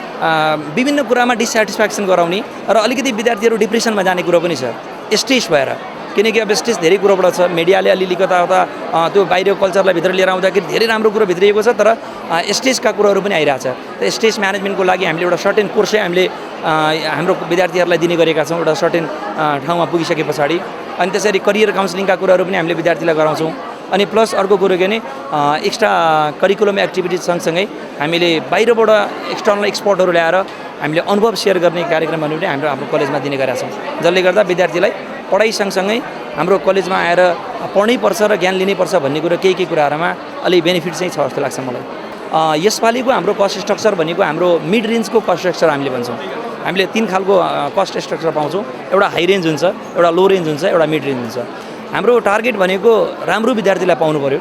विभिन्न कुरामा डिसस्याटिस्फ्याक्सन गराउने र अलिकति विद्यार्थीहरू डिप्रेसनमा जाने कुरो पनि छ स्ट्रेस भएर किनकि अब स्ट्रेस धेरै कुरोबाट छ मिडियाले अलिअलि कता त्यो बाहिरको कल्चरलाई भित्र लिएर आउँदाखेरि धेरै राम्रो कुरो भित्रिएको छ तर स्ट्रेसका कुरोहरू पनि आइरहेछ त स्ट्रेस म्यानेजमेन्टको लागि हामीले एउटा सर्टेन कोर्सै हामीले हाम्रो विद्यार्थीहरूलाई दिने गरेका छौँ एउटा सर्टेन ठाउँमा पुगिसके पछाडि अनि त्यसरी करियर काउन्सिलिङका कुराहरू पनि हामीले विद्यार्थीलाई गराउँछौँ अनि प्लस अर्को कुरो के भने एक्स्ट्रा करिकुलम एक्टिभिटिज सँगसँगै हामीले बाहिरबाट एक्सटर्नल एक्सपर्टहरू ल्याएर हामीले अनुभव सेयर गर्ने कार्यक्रमहरू पनि हाम्रो कलेजमा दिने गरेका छौँ जसले गर्दा विद्यार्थीलाई पढाइ सँगसँगै हाम्रो कलेजमा आएर पढ्नै पर्छ र ज्ञान लिनै पर्छ भन्ने कुरो केही कुराहरूमा अलि बेनिफिट चाहिँ छ जस्तो लाग्छ मलाई यसपालिको हाम्रो कस्ट स्ट्रक्चर भनेको हाम्रो मिड रेन्जको कस्ट स्ट्रक्चर हामीले भन्छौँ हामीले 3 खालको कस्ट स्ट्रक्चर पाउँछौँ एउटा हाई रेन्ज हुन्छ एउटा लो रेन्ज हुन्छ एउटा मिड रेन्ज हुन्छ हाम्रो टार्गेट भनेको राम्रो विद्यार्थीलाई पाउनु पर्यो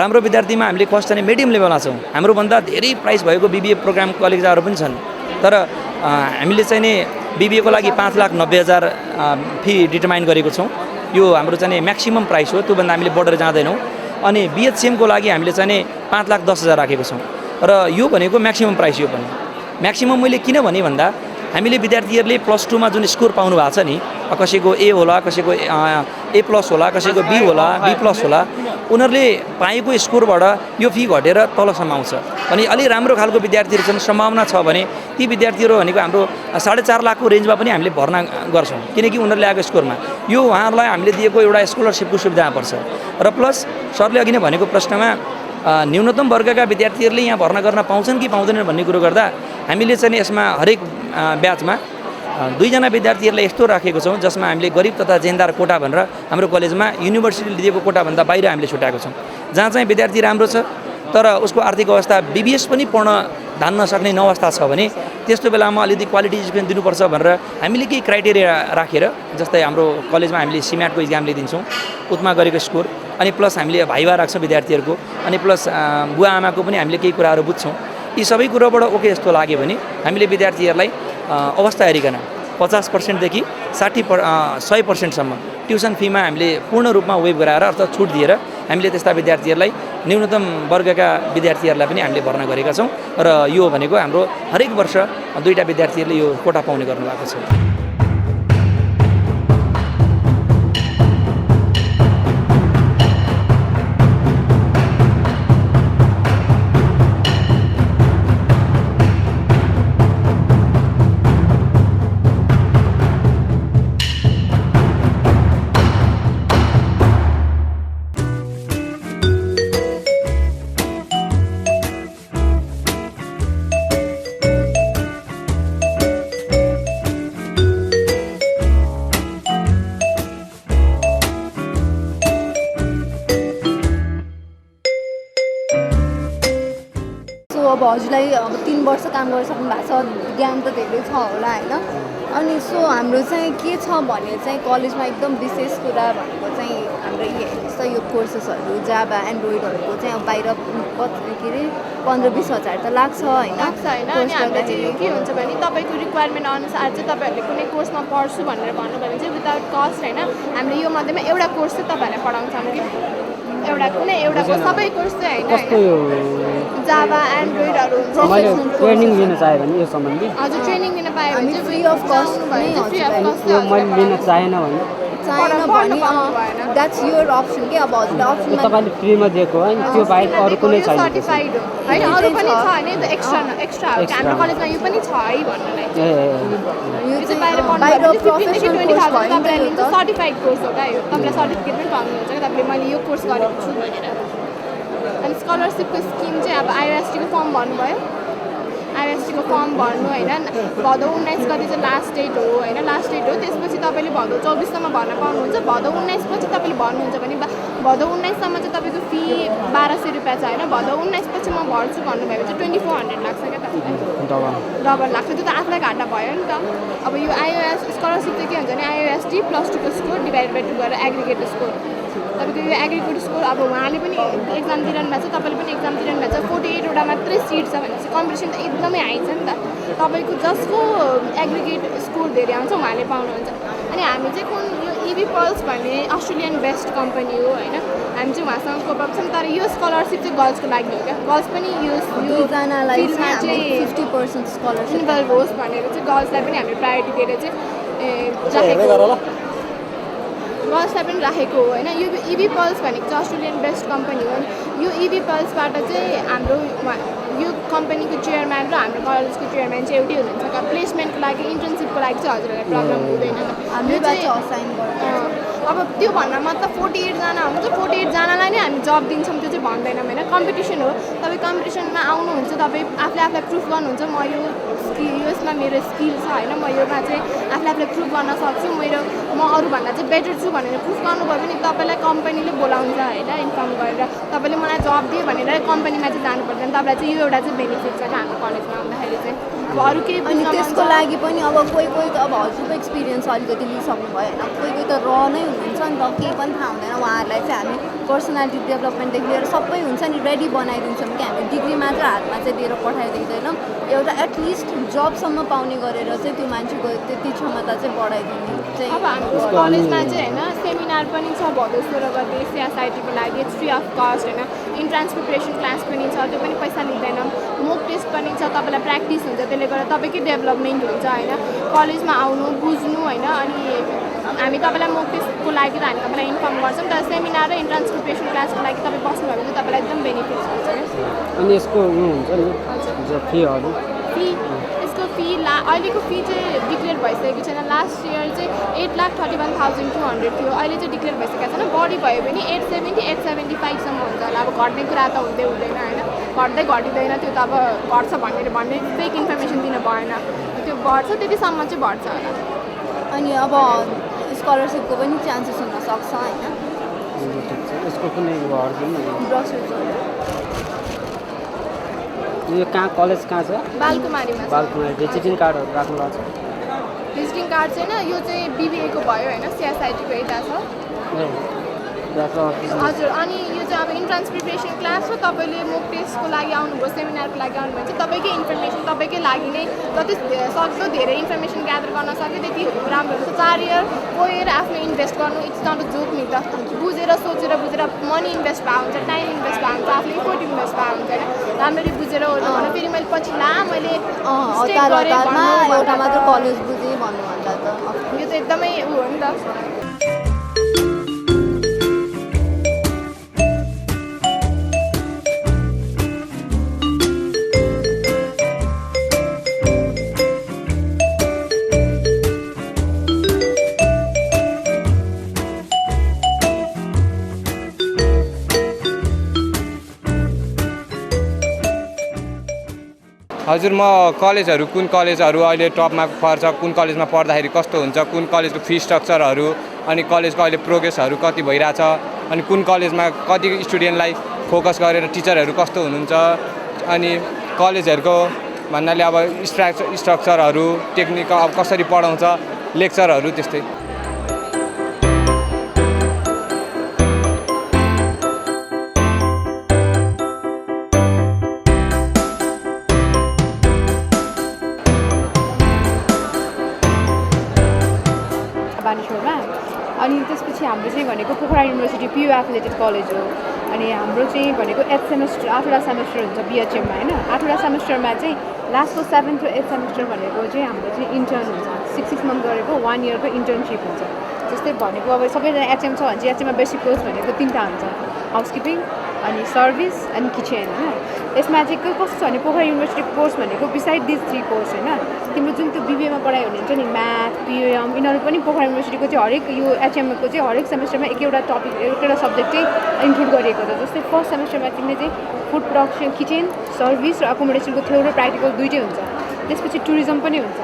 राम्रो विद्यार्थीमा हामीले कस्ट चाहिँ मिडियम लेभलमा छौँ हाम्रोभन्दा धेरै प्राइस भएको BBA प्रोग्राम कलेजहरू पनि छन् तर हामीले चाहिँ नि BBA को लागि 5,90,000 फी डिटरमाइन गरेको छौँ यो हाम्रो चाहिँ म्याक्सिमम प्राइस हो त्योभन्दा हामीले बढेर जाँदैनौँ अनि BHCM को लागि हामीले चाहिँ 5,10,000 राखेको छौँ र यो भनेको म्याक्सिमम प्राइस यो पनि म्याक्सिमम मैले किन भने भन्दा हामीले विद्यार्थीहरूले +2 मा जुन स्कोर पाउनु भएको छ नि कसैको A होला कसैको A+ होला कसैको B होला B+ होला उनीहरूले पाएको स्कोरबाट यो फी घटेर तलसम्म आउँछ अनि अलि राम्रो खालको विद्यार्थीहरू छन् सम्भावना छ भने ती विद्यार्थीहरू भनेको हाम्रो 4.5 लाखको रेन्जमा पनि हामीले भर्ना गर्छौँ किनकि उनीहरूले आएको स्कोरमा यो उहाँहरूलाई हामीले दिएको एउटा स्कलरसिपको सुविधा पर्छ र प्लस सरले अघि नै भनेको प्रश्नमा न्यूनतम वर्गका विद्यार्थीहरूले यहाँ भर्ना गर्न पाउँछन् कि पाउँदैनन् भन्ने कुरो गर्दा हामीले चाहिँ यसमा हरेक ब्याचमा 2 जना विद्यार्थीहरूलाई यस्तो राखेको छौँ जसमा हामीले गरिब तथा जेन्दार कोटा भनेर हाम्रो कलेजमा युनिभर्सिटीले दिएको कोटाभन्दा बाहिर हामीले छुट्याएको छौँ जहाँ चाहिँ विद्यार्थी राम्रो छ तर उसको आर्थिक अवस्था BBS पनि पढ्न धान्न सक्ने अवस्था छ भने त्यस्तो बेलामा अलिकति क्वालिटी एजुकेसन दिनुपर्छ भनेर हामीले केही क्राइटेरिया राखेर जस्तै हाम्रो कलेजमा हामीले सिम्याटको इक्जाम लिइदिन्छौँ उत्मा गरेको स्कोर अनि प्लस हामीले भाइभा राख्छौँ विद्यार्थीहरूको अनि प्लस बुवा आमाको पनि हामीले केही कुराहरू बुझ्छौँ यी सबै कुरोबाट ओके जस्तो लाग्यो भने हामीले विद्यार्थीहरूलाई अवस्था हेरिकन 50% देखि 100% ट्युसन फीमा हामीले पूर्ण रूपमा वेभ गराएर अर्थात् छुट दिएर हामीले त्यस्ता विद्यार्थीहरूलाई न्यूनतम वर्गका विद्यार्थीहरूलाई पनि हामीले भर्ना गरेका छौँ र यो भनेको हाम्रो हरेक वर्ष 2टा विद्यार्थीहरूले यो कोटा पाउने गर्नुभएको छ। अब हजुरलाई अब 3 वर्ष काम गरिसक्नु भएको छ, ज्ञान त धेरै छ होला होइन। अनि सो हाम्रो चाहिँ के छ भने चाहिँ कलेजमा एकदम विशेष कुरा भनेको चाहिँ हाम्रो जस्तो यो कोर्सेसहरू जाभा एन्ड्रोइडहरूको चाहिँ अब बाहिर के अरे 15-20 हजार त लाग्छ होइन। अनि हामीलाई चाहिँ के हुन्छ भने तपाईँको रिक्वायरमेन्ट अनुसार चाहिँ तपाईँहरूले कुनै कोर्समा पढ्छु भनेर भन्नुभयो भने चाहिँ विदाउट कस्ट होइन हामीले यो मध्येमा एउटा कोर्स चाहिँ तपाईँहरूलाई पढाउँछौँ कि एउटा कुनै एउटा कोर्स सबै कोर्स चाहिँ होइन जाभा एन्ड्रोइडहरू ट्रेनिङ लिन चाह्यो भने यो सम्बन्धी हजुर ट्रेनिङ लिन पायो भने चाहिँ फ्री अफ कस्ट यो मैले लिन चाहेन भने द्याट्स योर अप्सन के अब हजुरले अप्सन तपाईँले फ्रीमा दिएको होइन त्यो बाहेक अरू कुनै छैन सर्टिफाइड हो होइन अरू पनि छ होइन त्यो एक्स्ट्रा हाम्रो कलेजमा यो पनि छ है भन्नलाई यो चाहिँ बाहिर पढ्नु 15,000 तपाईँलाई लिन्छ सर्टिफाइड कोर्स हो क्या यो तपाईँलाई सर्टिफिकेट पनि पाउनुहुन्छ कि तपाईँले मैले यो कोर्स गरेको छु भनेर। अनि स्कलरसिपको स्किम चाहिँ अब आइओएसटीको फर्म भर्नुभयो आइओएसटीको फर्म भर्नु होइन भदौ 19 गति चाहिँ लास्ट डेट हो होइन लास्ट डेट हो त्यसपछि तपाईँले भदौ 24सम्म भर्न पाउनुहुन्छ भदौ 19 पछि तपाईँले भर्नुहुन्छ भने भदौ 19सम्म चाहिँ तपाईँको फी 1200 रुपियाँ छ होइन भदौ 19 पछि म भर्छु भन्नुभयो भने चाहिँ 2400 लाग्छ क्या तपाईँलाई डबल लाग्छ त्यो त आफूलाई घाटा भयो नि त। अब यो आइओएस स्कलरसिप चाहिँ के हुन्छ भने आइओएसटी +2 को स्कोर डिभाइड बाई 2 गरेर एग्रिगेट स्कोर तपाईँको यो एग्रिगेट स्कोर अब उहाँले पनि एक्जाम दिइरहनु भएको छ तपाईँले पनि एक्जाम दिइरहनु भएको छ 48वटा मात्रै सिट छ भनेपछि कम्पिटिसन त एकदमै हाई छ नि त तपाईँको जसको एग्रिगेट स्कोर धेरै आउँछ उहाँले पाउनुहुन्छ। अनि हामी चाहिँ कुन यो इभी पल्स भन्ने अस्ट्रेलियन बेस्ट कम्पनी हो होइन हामी चाहिँ उहाँसँग कोअपरेट छौँ तर यो स्कलरसिप चाहिँ गर्ल्सको लागि हो क्या गर्ल्स पनि यो दुईजनालाई चाहिँ 50% स्कलरसिप इन्भल्भ होस् भनेर चाहिँ गर्ल्सलाई पनि हामीले प्रायोरिटी दिएर चाहिँ राखेको गर्ल्सलाई पनि राखेको हो होइन। यो इभी पल्स भनेको चाहिँ अस्ट्रेलियन बेस्ट कम्पनी हो यो इभी पल्सबाट चाहिँ हाम्रो यो कम्पनीको चेयरम्यान र हाम्रो कलेजको चेयरम्यान चाहिँ एउटै हुनुहुन्छ क्या प्लेसमेन्टको लागि इन्टर्नसिपको लागि चाहिँ हजुरहरूलाई प्रब्लम हुँदैन हामीले चाहिँ असाइन गर्छ। अब त्यो भन्दा मतलब 48 जना हुन्छ 48 जनालाई नै हामी जब दिन्छौँ त्यो चाहिँ भन्दैनौँ होइन कम्पिटिसन हो तपाईँ कम्पिटिसनमा आउनुहुन्छ तपाईँ आफूलाई प्रुफ गर्नुहुन्छ म यो यसमा मेरो स्किल छ होइन म योमा चाहिँ आफूलाई प्रुफ गर्न सक्छु म अरूभन्दा चाहिँ बेटर छु भनेर प्रुफ गर्नुभयो भने तपाईँलाई कम्पनीले बोलाउँछ होइन इन्फर्म गरेर तपाईँले मलाई जब दियो भनेर कम्पनीमा चाहिँ जानु पर्दैन तपाईँलाई चाहिँ यो एउटा चाहिँ बेनिफिट छ हाम्रो कलेजमा आउँदाखेरि चाहिँ अब अरू केही अनि त्यसको लागि पनि अब कोही त अब हजुरको एक्सपिरियन्स अलिकति लिइसक्नुभयो होइन कोही त र नै हुनुहुन्छ नि त केही पनि थाहा हुँदैन उहाँहरूलाई चाहिँ हामी पर्सनालिटी डेभलपमेन्टदेखि लिएर सबै हुन्छ नि रेडी बनाइदिन्छौँ कि हामी डिग्री मात्र हातमा चाहिँ दिएर पठाइदिँदैनौँ एउटा एटलिस्ट जबसम्म पाउने गरेर चाहिँ त्यो मान्छेको त्यति क्षमता चाहिँ बढाइदिने चाहिँ अब हाम्रो कलेजमा चाहिँ होइन सेमिनार पनि छ भदौ 16 गते सिएसआइटीको लागि फ्री अफ कस्ट होइन इन्ट्रान्स प्रिपरेसन क्लास पनि छ त्यो पनि पैसा लिँदैनौँ मोक टेस्ट पनि छ तपाईँलाई प्र्याक्टिस हुन्छ त्यसले गर्दा तपाईँकै डेभलपमेन्ट हुन्छ होइन कलेजमा आउनु बुझ्नु होइन अनि हामी तपाईँलाई मोक टेस्टको लागि त हामी तपाईँलाई इन्फर्म गर्छौँ तर सेमिनार र इन्ट्रान्स प्रिपरेसन क्लासको लागि तपाईँ बस्नुभयो भने तपाईँलाई एकदम बेनिफिट्स हुन्छ अनि यसको हुन्छ नि फीहरू फी यसको फी अहिलेको फी चाहिँ डिक्लेयर भइसकेको छैन लास्ट इयर चाहिँ 8,31,200 थियो अहिले चाहिँ डिक्लेयर भइसकेको छैन बढी भयो भने 870 875सम्म हुन्छ होला अब घट्ने कुरा त हुँदैन होइन घट्दै घटिँदैन त्यो त अब घट्छ भन्ने फेक इन्फर्मेसन दिन भएन त्यो बढ्छ त्यतिसम्म चाहिँ बढ्छ होला। अनि अब स्कलरसिपको पनि चान्सेस हुनसक्छ होइन यसको कुनै यो कहाँ कलेज कहाँ छ बालकुमारीमा बालकुमारी भिजिटिङ कार्डहरू राख्नु भएको छ भिजिटिङ कार्ड छैन यो चाहिँ बिबिएको भयो होइन सिएसआइटीको यता छ हजुर अनि यो चाहिँ अब इन्ट्रान्स प्रिपरेसन क्लास हो तपाईँले मोक टेस्टको लागि आउनुभयो सेमिनारको लागि आउनुभयो चाहिँ तपाईँकै इन्फर्मेसन तपाईँकै लागि नै जति सक्दो धेरै इन्फर्मेसन ग्यादर गर्न सक्यो त्यति राम्रो हुन्छ 4 इयर गएर आफ्नो इन्भेस्ट गर्नु इट्स नट अ जोक नि त बुझेर सोचेर बुझेर मनी इन्भेस्ट भएको हुन्छ टाइम इन्भेस्ट भएको हुन्छ आफूले इफोर्ट इन्भेस्ट भएको हुन्छ होइन राम्ररी बुझेर ओर्नु भने फेरि मैले पछि मैले एउटा मात्र कलेज बुझेँ भन्नुभन्दा त यो त एकदमै ऊ हो नि त हजुर म कलेजहरू कुन कलेजहरू अहिले टपमा पर्छ कुन कलेजमा पढ्दाखेरि कस्तो हुन्छ कुन कलेजको फी स्ट्रक्चरहरू अनि कलेजको अहिले प्रोग्रेसहरू कति भइरहेछ अनि कुन कलेजमा कति स्टुडेन्टलाई फोकस गरेर टिचरहरू कस्तो हुनुहुन्छ अनि कलेजहरूको भन्नाले अब स्ट्रक्चरहरू टेक्निक अब कसरी पढाउँछ लेक्चरहरू त्यस्तै बानेश्वरमा अनि त्यसपछि हाम्रो चाहिँ भनेको Pokhara university PU affiliated college हो अनि हाम्रो चाहिँ भनेको 8 सेमेस्टर 8वटा सेमेस्टर हुन्छ बिएचएममा होइन 8वटा सेमेस्टरमा चाहिँ लास्टको 7th र 8th सेमेस्टर भनेको चाहिँ हाम्रो चाहिँ इन्टर्न हुन्छ 6 मन्थ गरेको 1 इयरको इन्टर्नसिप हुन्छ जस्तै भनेको अब सबैजना एचएम छ भने चाहिँ एचएममा बेसिक कोर्स भनेको 3टा हुन्छ हाउसकिपिङ अनि सर्भिस अनि किचन होइन यसमा चाहिँ कस्तो छ भने पोखरा युनिभर्सिटीको कोर्स भनेको बिसाइड दिस 3 कोर्स होइन तिम्रो जुन त्यो बिबिएमा पढाइ हुनुहुन्छ नि म्याथ पिएम यिनीहरू पनि पोखरा युनिभर्सिटीको चाहिँ हरेक यो एचएमको चाहिँ हरेक सेमेस्टरमा एउटा टपिक एउटा सब्जेक्ट चाहिँ इन्क्लुड गरिएको छ जस्तै फर्स्ट सेमेस्टरमा तिमीले चाहिँ फुड प्रोडक्सन किचन सर्भिस र एकोमोडेसनको थ्योरी र प्र्याक्टिकल दुइटै हुन्छ त्यसपछि टुरिज्म पनि हुन्छ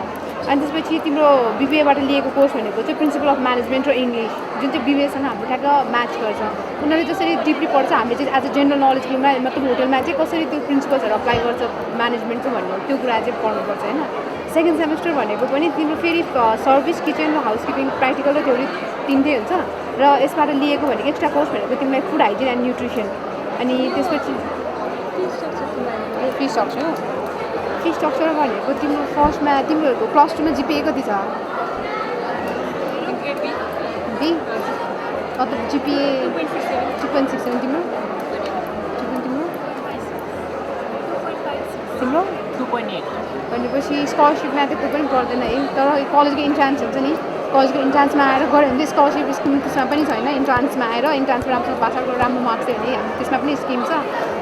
अनि त्यसपछि तिम्रो बिबिएबाट लिएको कोर्स भनेको चाहिँ प्रिन्सिपल अफ म्यानेजमेन्ट र इङ्ग्लिस जुन चाहिँ बिबिएसँग हाम्रो ठ्याक्क म्याच गर्छ उनीहरूले जसरी डिपली पढ्छ हामीले चाहिँ एज अ जेनरल नलेजमा मतलब होटेलमा चाहिँ कसरी त्यो प्रिन्सिपल्सहरू अप्लाई गर्छ म्यानेजमेन्टको भन्ने त्यो कुरा चाहिँ पढ्नुपर्छ होइन सेकेन्ड सेमेस्टर भनेको पनि तिम्रो फेरि सर्भिस किचन र हाउसकिपिङ प्र्याक्टिकल र थ्योरी 3टै हुन्छ र यसबाट लिएको भनेको एक्स्ट्रा कोर्स भनेको तिमीलाई फुड हाइजिन एन्ड न्युट्रिसन अनि त्यसपछि फी स्ट्रक्चर फी स्ट्रक्चर भनेको तिम्रो फर्स्टमा तिमीहरूको प्लस 2मा जिपिए कति छ बी मतलब जिपिए 2.67 तिम्रो तिम्रो 2.8 भनेपछि स्कलरसिपमा त कोही पनि पर्दैन है तर कलेजको इन्ट्रान्स हुन्छ नि कलेजको इन्ट्रान्समा आएर गऱ्यो भने स्कलरसिप स्किम त्यसमा पनि छैन इन्ट्रान्समा आएर इन्ट्रान्समा राम्रो पास गरेर राम्रो मार्क्स दियो भने त्यसमा पनि स्किम छ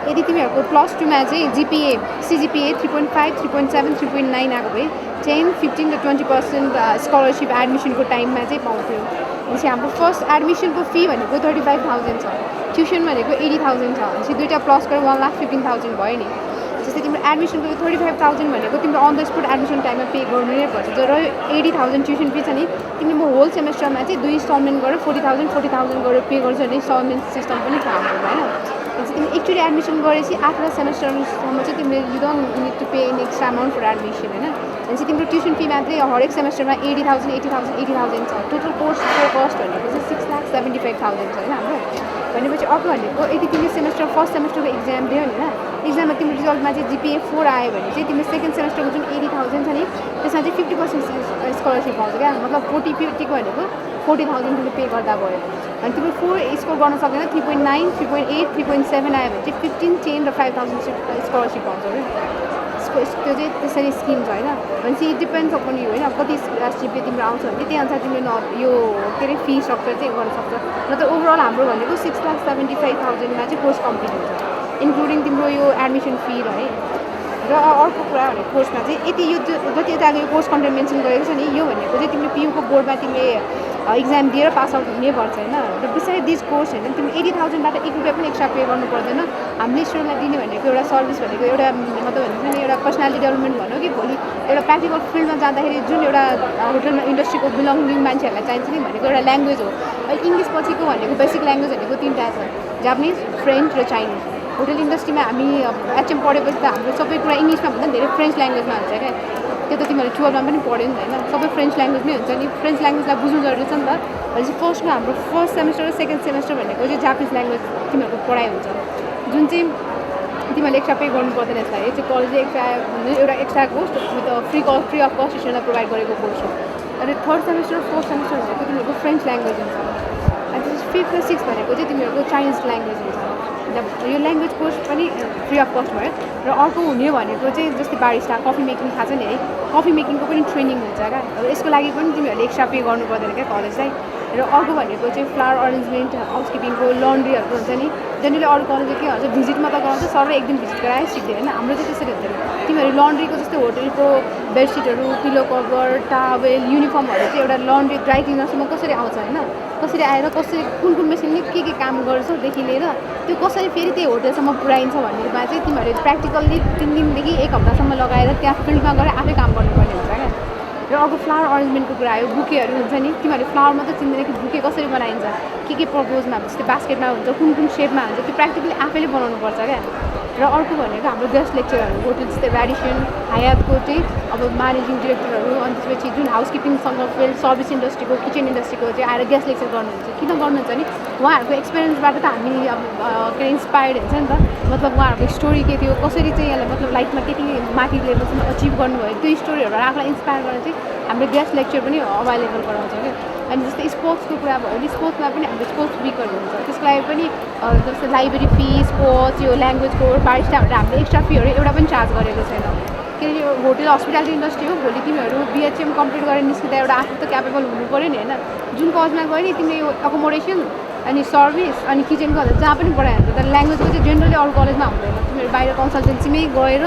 यदि तिमीहरूको प्लस 2मा चाहिँ जिपिए सिजिपिए 3.5 3.7 3.9 आएको भए 10 15 र 20% स्कलरसिप एडमिसनको टाइममा चाहिँ पाउँथ्यो भनेपछि हाम्रो फर्स्ट एडमिसनको फी भनेको 35,000 छ ट्युसन भनेको 80,000 छ भनेपछि दुईवटा प्लस गरेर 1,15,000 भयो नि जस्तै तिम्रो एडमिसनको 35,000 भनेको तिम्रो अन द स्पोट एडमिसन टाइममा पे गर्नु नै पर्छ जर 80,000 ट्युसन फी छ नि तिमीले म होल सेमेस्टरमा चाहिँ 2 इन्स्टलमेन्ट गरेर 40,000 गरेर पे गर्छ भने इन्स्टलमेन्ट सिस्टम पनि छ हाम्रो होइन भनेपछि तिमीले एकचोटि एडमिसन गरेपछि 8वटा सेमेस्टरसम्म चाहिँ तिमीले you don't need to pay an extra amount for admission होइन भनेपछि तिम्रो ट्युसन फी मात्रै हरेक सेमेस्टरमा 80,000 छ टोटल कोर्सको कस्ट भनेको चाहिँ 6,75,000 छ होइन हाम्रो भनेपछि अर्को भनेको यदि तिमीले सेमेस्टर फर्स्ट सेमेस्टरको इक्जाम दियो नि होइन इक्जाममा तिम्रो रिजल्टमा चाहिँ जिपिए 4 आयो भने चाहिँ तिम्रो सेकेन्ड सेमेस्टरको जुन 80,000 छ नि त्यसमा चाहिँ 50% स्कलरसिप पाउँछ क्या मतलब 40-50 भनेको 40,000 तिमीले पे गर्दा भयो अनि तिम्रो 4 स्कोर गर्न सक्दैन 3.9 3.8 3.7 आयो भने चाहिँ 15 10 र 5,000 स्कलरसिप पाउँछ क्या त्यो चाहिँ त्यसरी स्किम छ होइन भनेपछि इट डिपेन्ड्स अपन यु होइन कति जिपिए तिम्रो आउँछ भने त्यही अनुसार तिमीले यो के अरे फी स्ट्रक्चर चाहिँ गर्न सक्छ नत्र ओभरअल हाम्रो भनेको 6,75,000मा चाहिँ कोर्स कम्प्लिट हुन्छ इन्क्लुडिङ तिम्रो यो एडमिसन फी है र अर्को कुरा भनेको कोर्समा चाहिँ यति यो जति यता यो कोर्स कन्टेन्ट मेन्सन गरेको छ नि यो भनेको चाहिँ तिमीले पियुको बोर्डमा तिमीले इक्जाम दिएर पास आउट हुनैपर्छ होइन र बिसाइड दिस कोर्स होइन तिमीले 80,000बाट 1 रुपियाँ पनि एक्स्ट्रा पे गर्नु पर्दैन हामीले स्टुडेन्टलाई दिने भनेको एउटा सर्भिस भनेको एउटा मतलब भन्छ नि एउटा पर्सनालिटी डेभलपमेन्ट भनौँ कि भोलि एउटा प्र्याक्टिकल फिल्डमा जाँदाखेरि जुन एउटा होटल इन्डस्ट्रीको बिलोङ्गिङ मान्छेहरूलाई चाहिन्छ नि भनेको एउटा ल्याङ्ग्वेज हो अहिले इङ्ग्लिस पछिको भनेको बेसिक ल्याङ्ग्वेज भनेको 3टा छ जापानिज फ्रेन्च र चाइनिज होटल इन्डस्ट्रीमा हामी एचएम पढेपछि त हाम्रो सबै कुरा इङ्ग्लिसमा भन्दा धेरै फ्रेन्च ल्याङ्ग्वेजमा हुन्छ क्या त्यो त तिमीहरू 12मा पनि पढ्यो नि होइन सबै फ्रेन्च ल्याङ्ग्वेज नै हुन्छ नि फ्रेन्च ल्याङ्ग्वेजलाई बुझ्नु जरुरी छ नि त भनेपछि फर्स्टमा हाम्रो फर्स्ट सेमेस्टर र सेकेन्ड सेमेस्टर भनेको चाहिँ जापानिज ल्याङ्ग्वेज तिमीहरूको पढाइ हुन्छ जुन चाहिँ तिमीहरूले एक्स्ट्रा पे गर्नु पर्दैन यसलाई यो चाहिँ कलेजले एउटा extra course with free of cost स्टुडेन्टलाई प्रोभाइड गरेको कोर्स हो अनि थर्ड सेमेस्टर फोर्थ सेमेस्टर भनेको तिमीहरूको फ्रेन्च ल्याङ्ग्वेज हुन्छ अनि फिफ्थ र सिक्स्थ भनेको चाहिँ तिमीहरूको चाइनिज ल्याङ्ग्वेज हुन्छ यो ल्याङ्ग्वेज कोर्स पनि फ्री अफ कस्ट भयो र अर्को हुने भनेको चाहिँ जस्तै बारिस्टा कफी मेकिङ थाहा छ नि है कफी मेकिङको पनि ट्रेनिङ हुन्छ क्या अब यसको लागि पनि तिमीहरूले एक्स्ट्रा पे गर्नु पर्दैन क्या कलेजलाई र अर्को भनेको चाहिँ फ्लावर अरेन्जमेन्ट हाउसकिपिङको लन्ड्रीहरूको हुन्छ नि जेनरली अरू कलेजले के भन्छ भिजिटमा त गराउँछ सर एक दिन भिजिट गरायो सिक्दैन होइन हाम्रो चाहिँ त्यसरी हुँदैन तिमीहरू लन्ड्रीको जस्तै होटलको बेडसिटहरू पिलो कभर टावेल युनिफर्महरू चाहिँ एउटा लन्ड्री ड्राई क्लिनरसम्म कसरी आउँछ होइन कसरी आएर कसरी कुन मेसिनले के काम गर्छदेखि लिएर त्यो कसरी फेरि त्यही होटलसम्म पुऱ्याइन्छ भन्नेमा चाहिँ तिमीहरूले प्र्याक्टिकल्ली 3 दिनदेखि 1 हप्तासम्म लगाएर त्यहाँ फिल्डमा गएर आफै काम गर्नुपर्ने हुन्छ क्या र अर्को फ्लावर अरेन्जमेन्टको कुरा आयो बुकेहरू हुन्छ नि तिमीहरूले फ्लावर मात्रै चिन्दैन कि बुके कसरी बनाइन्छ के पर्पोजमा हुन्छ जस्तै बास्केटमा हुन्छ कुन सेपमा हुन्छ त्यो प्र्याक्टिकली आफैले बनाउनु पर्छ क्या र अर्को भनेको हाम्रो गेस्ट लेक्चरहरू होटल जस्तै ऱ्याडिसन हायातको चाहिँ अब म्यानेजिङ डिरेक्टरहरू अनि त्यसपछि जुन हाउसकिपिङसँग फिल्ड सर्भिस इन्डस्ट्रीको किचन इन्डस्ट्रीको चाहिँ आएर गेस्ट लेक्चर गर्नुहुन्छ किन गर्नुहुन्छ भने उहाँहरूको एक्सपिरियन्सबाट त हामी अब के इन्सपायर्ड हुन्छ नि त मतलब उहाँहरूको स्टोरी के थियो कसरी चाहिँ यसलाई मतलब लाइफमा त्यति माथि लेभलसम्म अचिभ गर्नुभयो त्यो स्टोरीहरू आफूलाई इन्सपायर गरेर चाहिँ हाम्रो गेस्ट लेक्चर पनि अभाइलेबल गराउँछ क्या अनि जस्तै स्पोर्ट्सको कुरा भयो भने स्पोर्ट्समा पनि हाम्रो स्पोर्ट्स विकहरू हुन्छ त्यसको लागि पनि जस्तै लाइब्रेरी फी स्पोर्ट्स यो ल्याङ्ग्वेज कोर्स बारिस्टाहरू हामीले एक्स्ट्रा फीहरू एउटा पनि चार्ज गरेको छैन किनकि यो होटल हस्पिटालिटी इन्डस्ट्री हो भोलि तिमीहरू बिएचएम कम्प्लिट गरेर निस्किँदा एउटा आफू त क्यापेबल हुनु पऱ्यो नि होइन जुन कजमा गयो नि तिमीले यो एकोमोडेसन अनि सर्भिस अनि किचनको जहाँ पनि पढाइहाल्छ तर ल्याङ्ग्वेजको चाहिँ जेनरली अरू कलेजमा हुँदैन तिमीहरू बाहिर कन्सल्टेन्सीमै गएर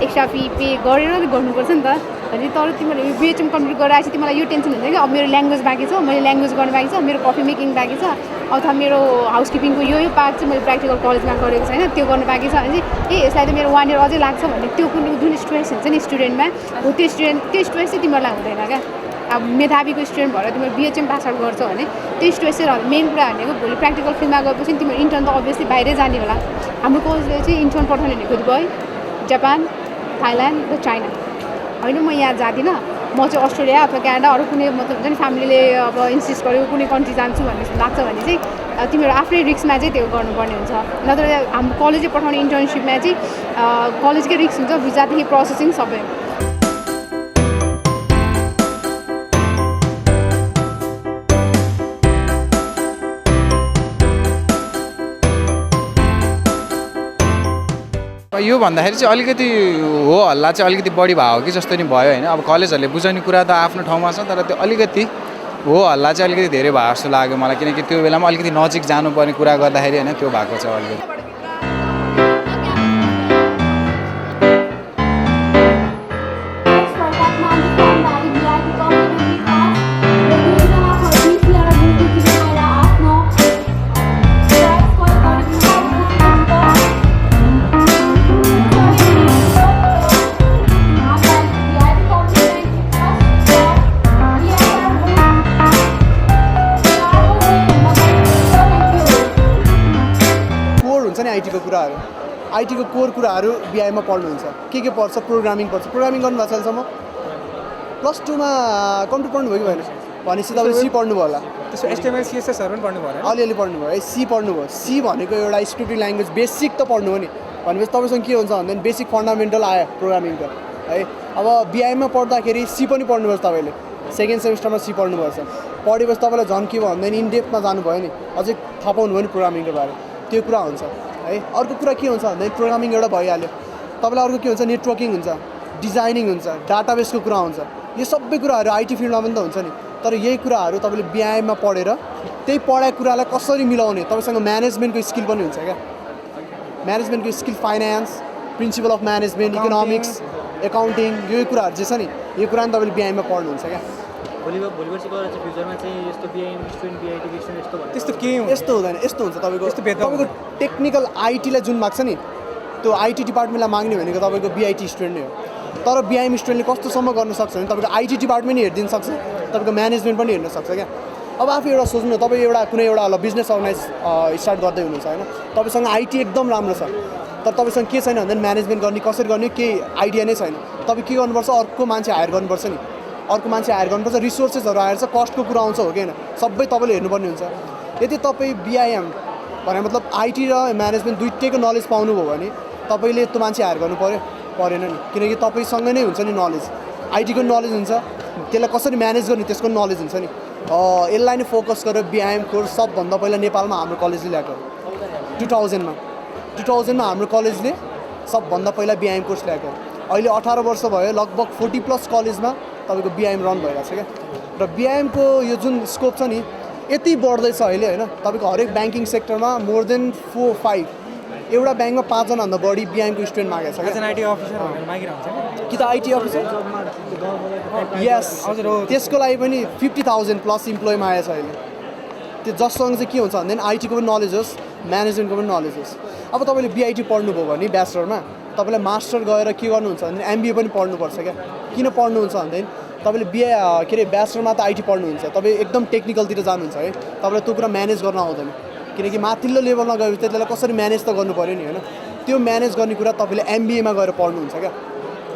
एक्स्ट्रा फी पे गरेर गर्नुपर्छ नि त अनि तर तिमीहरूले यो बिएचएम कम्प्लिट गरेर आएपछि तिमीलाई यो टेन्सन हुन्छ कि अब मेरो ल्याङ्ग्वेज बाँकी छ मैले ल्याङ्ग्वेज गर्नु बाँकी छ मेरो कफी मेकिङ बाँकी छ अथवा मेरो हाउसकिपिङको यो पार्ट चाहिँ मैले प्र्याक्टिकल कलेजमा गरेको छैन त्यो गर्नु बाँकी छ भने चाहिँ यसलाई त मेरो 1 इयर अझै लाग्छ भन्ने त्यो कुनै जुन स्ट्रेस हुन्छ नि स्टुडेन्टमा हो त्यो स्ट्रेस चाहिँ तिमीहरूलाई हुँदैन क्या अब मेधावीको स्टुडेन्ट भएर तिमीहरू बिएचएम पास आउट गर्छौ भने त्यो स्ट्रेस चाहिँ मेन कुरा भनेको भोलि प्र्याक्टिकल फिल्डमा गएपछि तिमीहरू इन्टर्न त अभियसली बाहिरै जाने होला हाम्रो कलेजले चाहिँ इन्टर्न पठाउने भनेको दुबई जापान थाइल्यान्ड र चाइना होइन म यहाँ जाँदिनँ म चाहिँ अस्ट्रेलिया अथवा क्यानाडा अरू कुनै मतलब हुन्छ नि फ्यामिलीले अब इन्सिस्ट गर्यो कुनै कन्ट्री जान्छु भन्ने लाग्छ भने चाहिँ तिमीहरू आफ्नै रिस्कमा चाहिँ त्यो गर्नुपर्ने हुन्छ नत्र हाम्रो कलेजले पठाउने इन्टर्नसिपमा चाहिँ कलेजकै रिस्क हुन्छ भिजादेखि प्रोसेसिङ सबै यो भन्दाखेरि चाहिँ अलिकति हो हल्ला चाहिँ अलिकति बढी भयो कि जस्तो नि भयो होइन अब कलेजहरूले बुझाउने कुरा त आफ्नो ठाउँमा छ तर त्यो अलिकति हो हल्ला चाहिँ अलिकति धेरै भयो जस्तो लाग्यो मलाई किनकि त्यो बेलामा अलिकति नजिक जानुपर्ने कुरा गर्दाखेरि होइन त्यो भएको छ अलिकति आइटीको कुराहरू आइटीको कोर कुराहरू बिआईमा पढ्नुहुन्छ के पर्छ प्रोग्रामिङ पर्छ प्रोग्रामिङ गर्नुभएको छ अहिलेसम्म +2मा कम्प्युटर पढ्नुभयो कि भएन भनेपछि तपाईँले सी पढ्नुभयो होला त्यसो एचटिएमएल सीएसएसहरू पनि पढ्नुभयो अलिअलि पढ्नुभयो है सी पढ्नुभयो सी भनेको एउटा स्क्रिप्टिङ ल्याङ्ग्वेज बेसिक त पढ्नुभयो नि भनेपछि तपाईँसँग के हुन्छ भन्दा बेसिक फन्डामेन्टल आयो प्रोग्रामिङको है अब बिआईमा पढ्दाखेरि सी पनि पढ्नुपर्छ तपाईँले सेकेन्ड सेमिस्टरमा सी पढ्नुपर्छ पढेपछि तपाईँलाई झन् के भयो भन्दैन इनडेप्थमा जानुभयो नि अझै थाहा पाउनुभयो नि प्रोग्रामिङको बारे त्यो कुरा हुन्छ है अर्को कुरा के हुन्छ भन्दा प्रोग्रामिङ एउटा भइहाल्यो तपाईँलाई अर्को के हुन्छ नेटवर्किङ हुन्छ डिजाइनिङ हुन्छ डाटाबेसको कुरा हुन्छ यो सबै कुराहरू आइटी फिल्डमा पनि त हुन्छ नि तर यही कुराहरू तपाईँले बिआईमा पढेर त्यही पढाएको कुरालाई कसरी मिलाउने तपाईँसँग म्यानेजमेन्टको स्किल पनि हुन्छ क्या म्यानेजमेन्टको skill finance principle of management economics accounting यो कुराहरू चाहिँ छ नि यो कुरा पनि तपाईँले बिआईमा पढ्नुहुन्छ क्या भोलि पर्सि गएर चाहिँ फ्युचरमा चाहिँ यस्तो बिआई स्टुडेन्ट बिआई एजुकेसन यस्तो भयो त्यस्तो केही यस्तो हुँदैन यस्तो हुन्छ तपाईँको टेक्निकल आइटीलाई जुन माग्छ नि त्यो आइटी डिपार्टमेन्टलाई माग्ने भनेको तपाईँको बिआइटी स्टुडेन्ट नै हो तर बिआइएम स्टुडेन्टले कस्तोसम्म गर्न सक्छ भने तपाईँको आइटी डिपार्टमेन्ट नै हेरिदिन सक्छ तपाईँको म्यानेजमेन्ट पनि हेर्न सक्छ क्या अब आफै एउटा सोच्नु तपाईँ एउटा कुनै एउटा बिजनेस अर्गनाइज स्टार्ट गर्दै हुनुहुन्छ होइन तपाईँसँग आइटी एकदम राम्रो छ तर तपाईँसँग के छैन भने म्यानेजमेन्ट गर्ने कसरी गर्ने केही आइडिया नै छैन। तपाईँ के गर्नुपर्छ, अर्को मान्छे हायर गर्नुपर्छ नि, अर्को मान्छे हायर गर्नुपर्छ, रिसोर्सेसहरू हायर छ, कस्टको कुरा आउँछ हो कि होइन, सबै तपाईँले हेर्नुपर्ने हुन्छ। यदि तपाईँ बिआइएम भने मतलब आइटी र म्यानेजमेन्ट दुइटैको नलेज पाउनुभयो भने तपाईँले त्यो मान्छे हायर गर्नु परेन नि, किनकि तपाईँसँग नै हुन्छ नि नलेज, आइटीको नलेज हुन्छ, त्यसलाई कसरी म्यानेज गर्ने त्यसको नलेज हुन्छ नि। यसलाई नै फोकस गरेर बिआइएम कोर्स सबभन्दा पहिला नेपालमा हाम्रो कलेजले ल्याएको 2000मा हाम्रो कलेजले सबभन्दा पहिला बिआइएम कोर्स ल्याएको। अहिले 18 वर्ष भयो, लगभग 40+ कलेजमा तपाईँको बिआइएम रन भइरहेको छ क्या। र बिआइएमको यो जुन स्कोप छ नि यति बढ्दैछ अहिले होइन, तपाईँको हरेक ब्याङ्किङ सेक्टरमा मोर देन 4-5 एउटा ब्याङ्कमा 5 जनाभन्दा बढी बिआइएमको स्टुडेन्ट मागेको छ क्या। आइटी अफिसर भनेर मागिरहन्छ कि त आइटी अफिसर यस, त्यसको लागि पनि 50,000+ इम्प्लोइ मागेको छ अहिले। त्यो जससँग चाहिँ के हुन्छ भन्दैन आइटीको पनि नलेज होस्, म्यानेजमेन्टको पनि नलेज होस्। अब तपाईँले बिआइटी पढ्नुभयो भने ब्याचलरमा तपाईँलाई मास्टर गएर के गर्नुहुन्छ भने एमबिए पनि पढ्नुपर्छ क्या। किन पढ्नुहुन्छ भन्दैन तपाईँले के अरे ब्याचलरमा त आइटी पढ्नुहुन्छ, तपाईँ एकदम टेक्निकलतिर जानुहुन्छ है, तपाईँलाई त्यो कुरा म्यानेज गर्न आउँदैन, किनकि माथिल्लो लेभलमा गएपछि त्यसलाई कसरी म्यानेज त गर्नु पऱ्यो नि होइन। त्यो म्यानेज गर्ने कुरा तपाईँले एमबिएमा गएर पढ्नुहुन्छ क्या।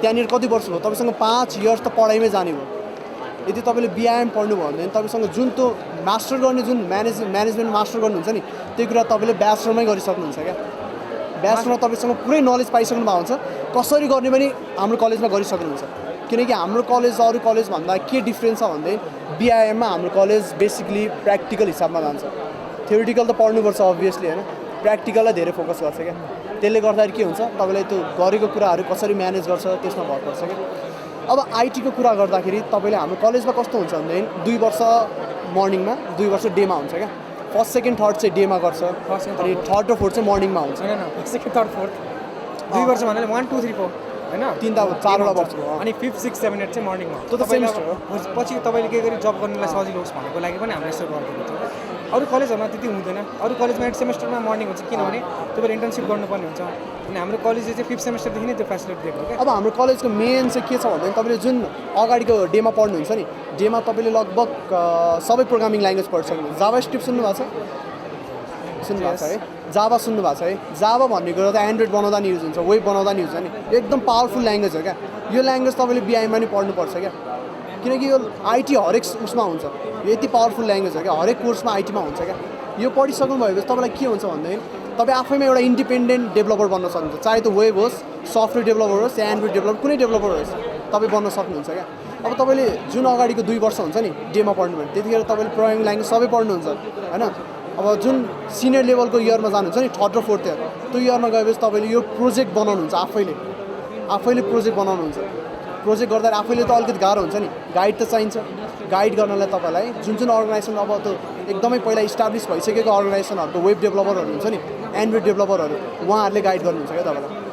त्यहाँनिर कति वर्ष भयो, तपाईँसँग 5 इयर्स त पढाइमै जाने भयो। यदि तपाईँले बिआइएम पढ्नुभयो भने तपाईँसँग जुन त्यो मास्टर गर्ने जुन म्यानेजमेन्ट मास्टर गर्नुहुन्छ नि त्यो कुरा तपाईँले ब्याचलरमै गरिसक्नुहुन्छ क्या। ब्याचलरमा तपाईँसँग पुरै नलेज पाइसक्नु भएको हुन्छ, कसरी गर्ने पनि हाम्रो कलेजमा गरिसक्नुहुन्छ। किनकि हाम्रो कलेज अरू कलेजभन्दा के डिफ्रेन्स छ भन्दै बिआइएममा हाम्रो कलेज बेसिकली प्र्याक्टिकल हिसाबमा जान्छ। थ्योरिटिकल त पढ्नुपर्छ अभियसली होइन, प्र्याक्टिकललाई धेरै फोकस गर्छ क्या। त्यसले गर्दाखेरि के हुन्छ तपाईँलाई त्यो गरेको कुराहरू कसरी म्यानेज गर्छ त्यसमा भर पर्छ क्या। अब आइटीको कुरा गर्दाखेरि तपाईँले हाम्रो कलेजमा कस्तो हुन्छ भनेदेखि 2 वर्ष मर्निङमा 2 वर्ष डेमा हुन्छ क्या। फर्स्ट सेकेन्ड थर्ड चाहिँ डेमा गर्छ, अनि थर्ड र फोर्थ चाहिँ मर्निङमा हुन्छ। सेकेन्ड थर्ड फोर्थ 2 वर्ष भन्नाले 1 2 3 4 होइन, 3-4वटा वर्ष अनि 5 6 7 8 चाहिँ मर्निङमा। त्यो त सेमिस्टर हो। पछि तपाईँले के गरी जब गर्नलाई सजिलो होस् भनेको लागि पनि हामीले यसो गर्दैछ। अरू कलेजहरूमा त्यति हुँदैन, अरू कलेजमा 8 सेमेस्टरमा मर्निङ हुन्छ, किनभने तपाईँले इन्टर्नसिप गर्नुपर्ने हुन्छ। अनि हाम्रो कलेजले चाहिँ 5th सेमेस्टरदेखि नै त्यो फेसिलिटी दिएको क्या। अब हाम्रो कलेजको मेन चाहिँ के छ भन्दाखेरि तपाईँले जुन अगाडिको डेमा पढ्नुहुन्छ नि, डेमा तपाईँले लगभग सबै प्रोग्रामिङ ल्याङ्ग्वेज पढिसक्नु। जावा स्क्रिप्ट सुन्नुभएको छ है, जावा सुन्नुभएको छ है। जावा भन्ने कुरा त एन्ड्रोइड बनाउँदा नि युज हुन्छ, वेब बनाउँदा नि युज हुन्छ नि, एकदम पावरफुल ल्याङ्ग्वेज हो क्या। यो ल्याङ्ग्वेज तपाईँले बिआइएममा नि पढ्नुपर्छ क्या, किनकि यो आइटी हरेक उसमा हुन्छ, यो यति पावरफुल ल्याङ्ग्वेज हो क्या, हरेक कोर्समा आइटीमा हुन्छ क्या। यो पढिसक्नु भएपछि तपाईँलाई के हुन्छ भन्दाखेरि तपाईँ आफैमा एउटा इन्डिपेन्डेन्ट डेभलपर बन्न सक्नुहुन्छ, चाहे त्यो वेब होस्, सफ्टवेयर डेभलपर होस्, या एन्ड्रोइड डेभलपर कुनै डेभलपर होस् तपाईँ बन्न सक्नुहुन्छ क्या। अब तपाईँले जुन अगाडिको 2 वर्ष हुन्छ नि डेमा पढ्नु भने त्यतिखेर तपाईँले प्रोग्रामिङ ल्याङ्ग्वेज सबै पढ्नुहुन्छ होइन। अब जुन सिनियर लेभलको इयरमा जानुहुन्छ नि 3rd र 4th इयर, त्यो इयरमा गएपछि तपाईँले यो प्रोजेक्ट बनाउनुहुन्छ, आफैले प्रोजेक्ट बनाउनुहुन्छ। प्रोजेक्ट गर्दा आफैले त अलिकति गाह्रो हुन्छ नि, गाइड त चाहिन्छ। गाइड गर्नलाई तपाईँलाई जुन अर्गनाइजेसन अब त्यो एकदमै पहिला इस्टाब्लिस भइसकेको अर्गनाइजेसनहरूको वेब डेभलपरहरू हुन्छ नि, एन्ड्रोइड डेभलपरहरू, उहाँहरूले गाइड गर्नुहुन्छ क्या तपाईँलाई।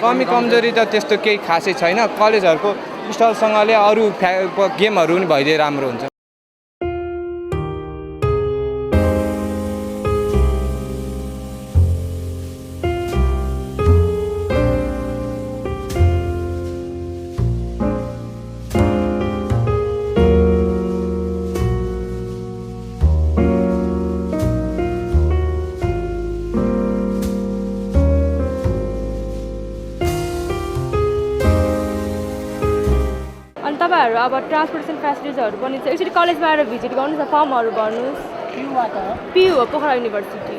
कमी कमजोरी त त्यस्तो केही खासै छैन। कलेजहरूको स्टलसँगले अरू गेमहरू पनि भइदिए राम्रो हुन्छ। तपाईँहरू अब ट्रान्सपोर्टेसन फेसिलिटिजहरू पनि छ, एकचोटि कलेजमा आएर भिजिट गर्नुहोस् न, फर्महरू भर्नुहोस्। पियु हो पोखरा युनिभर्सिटी।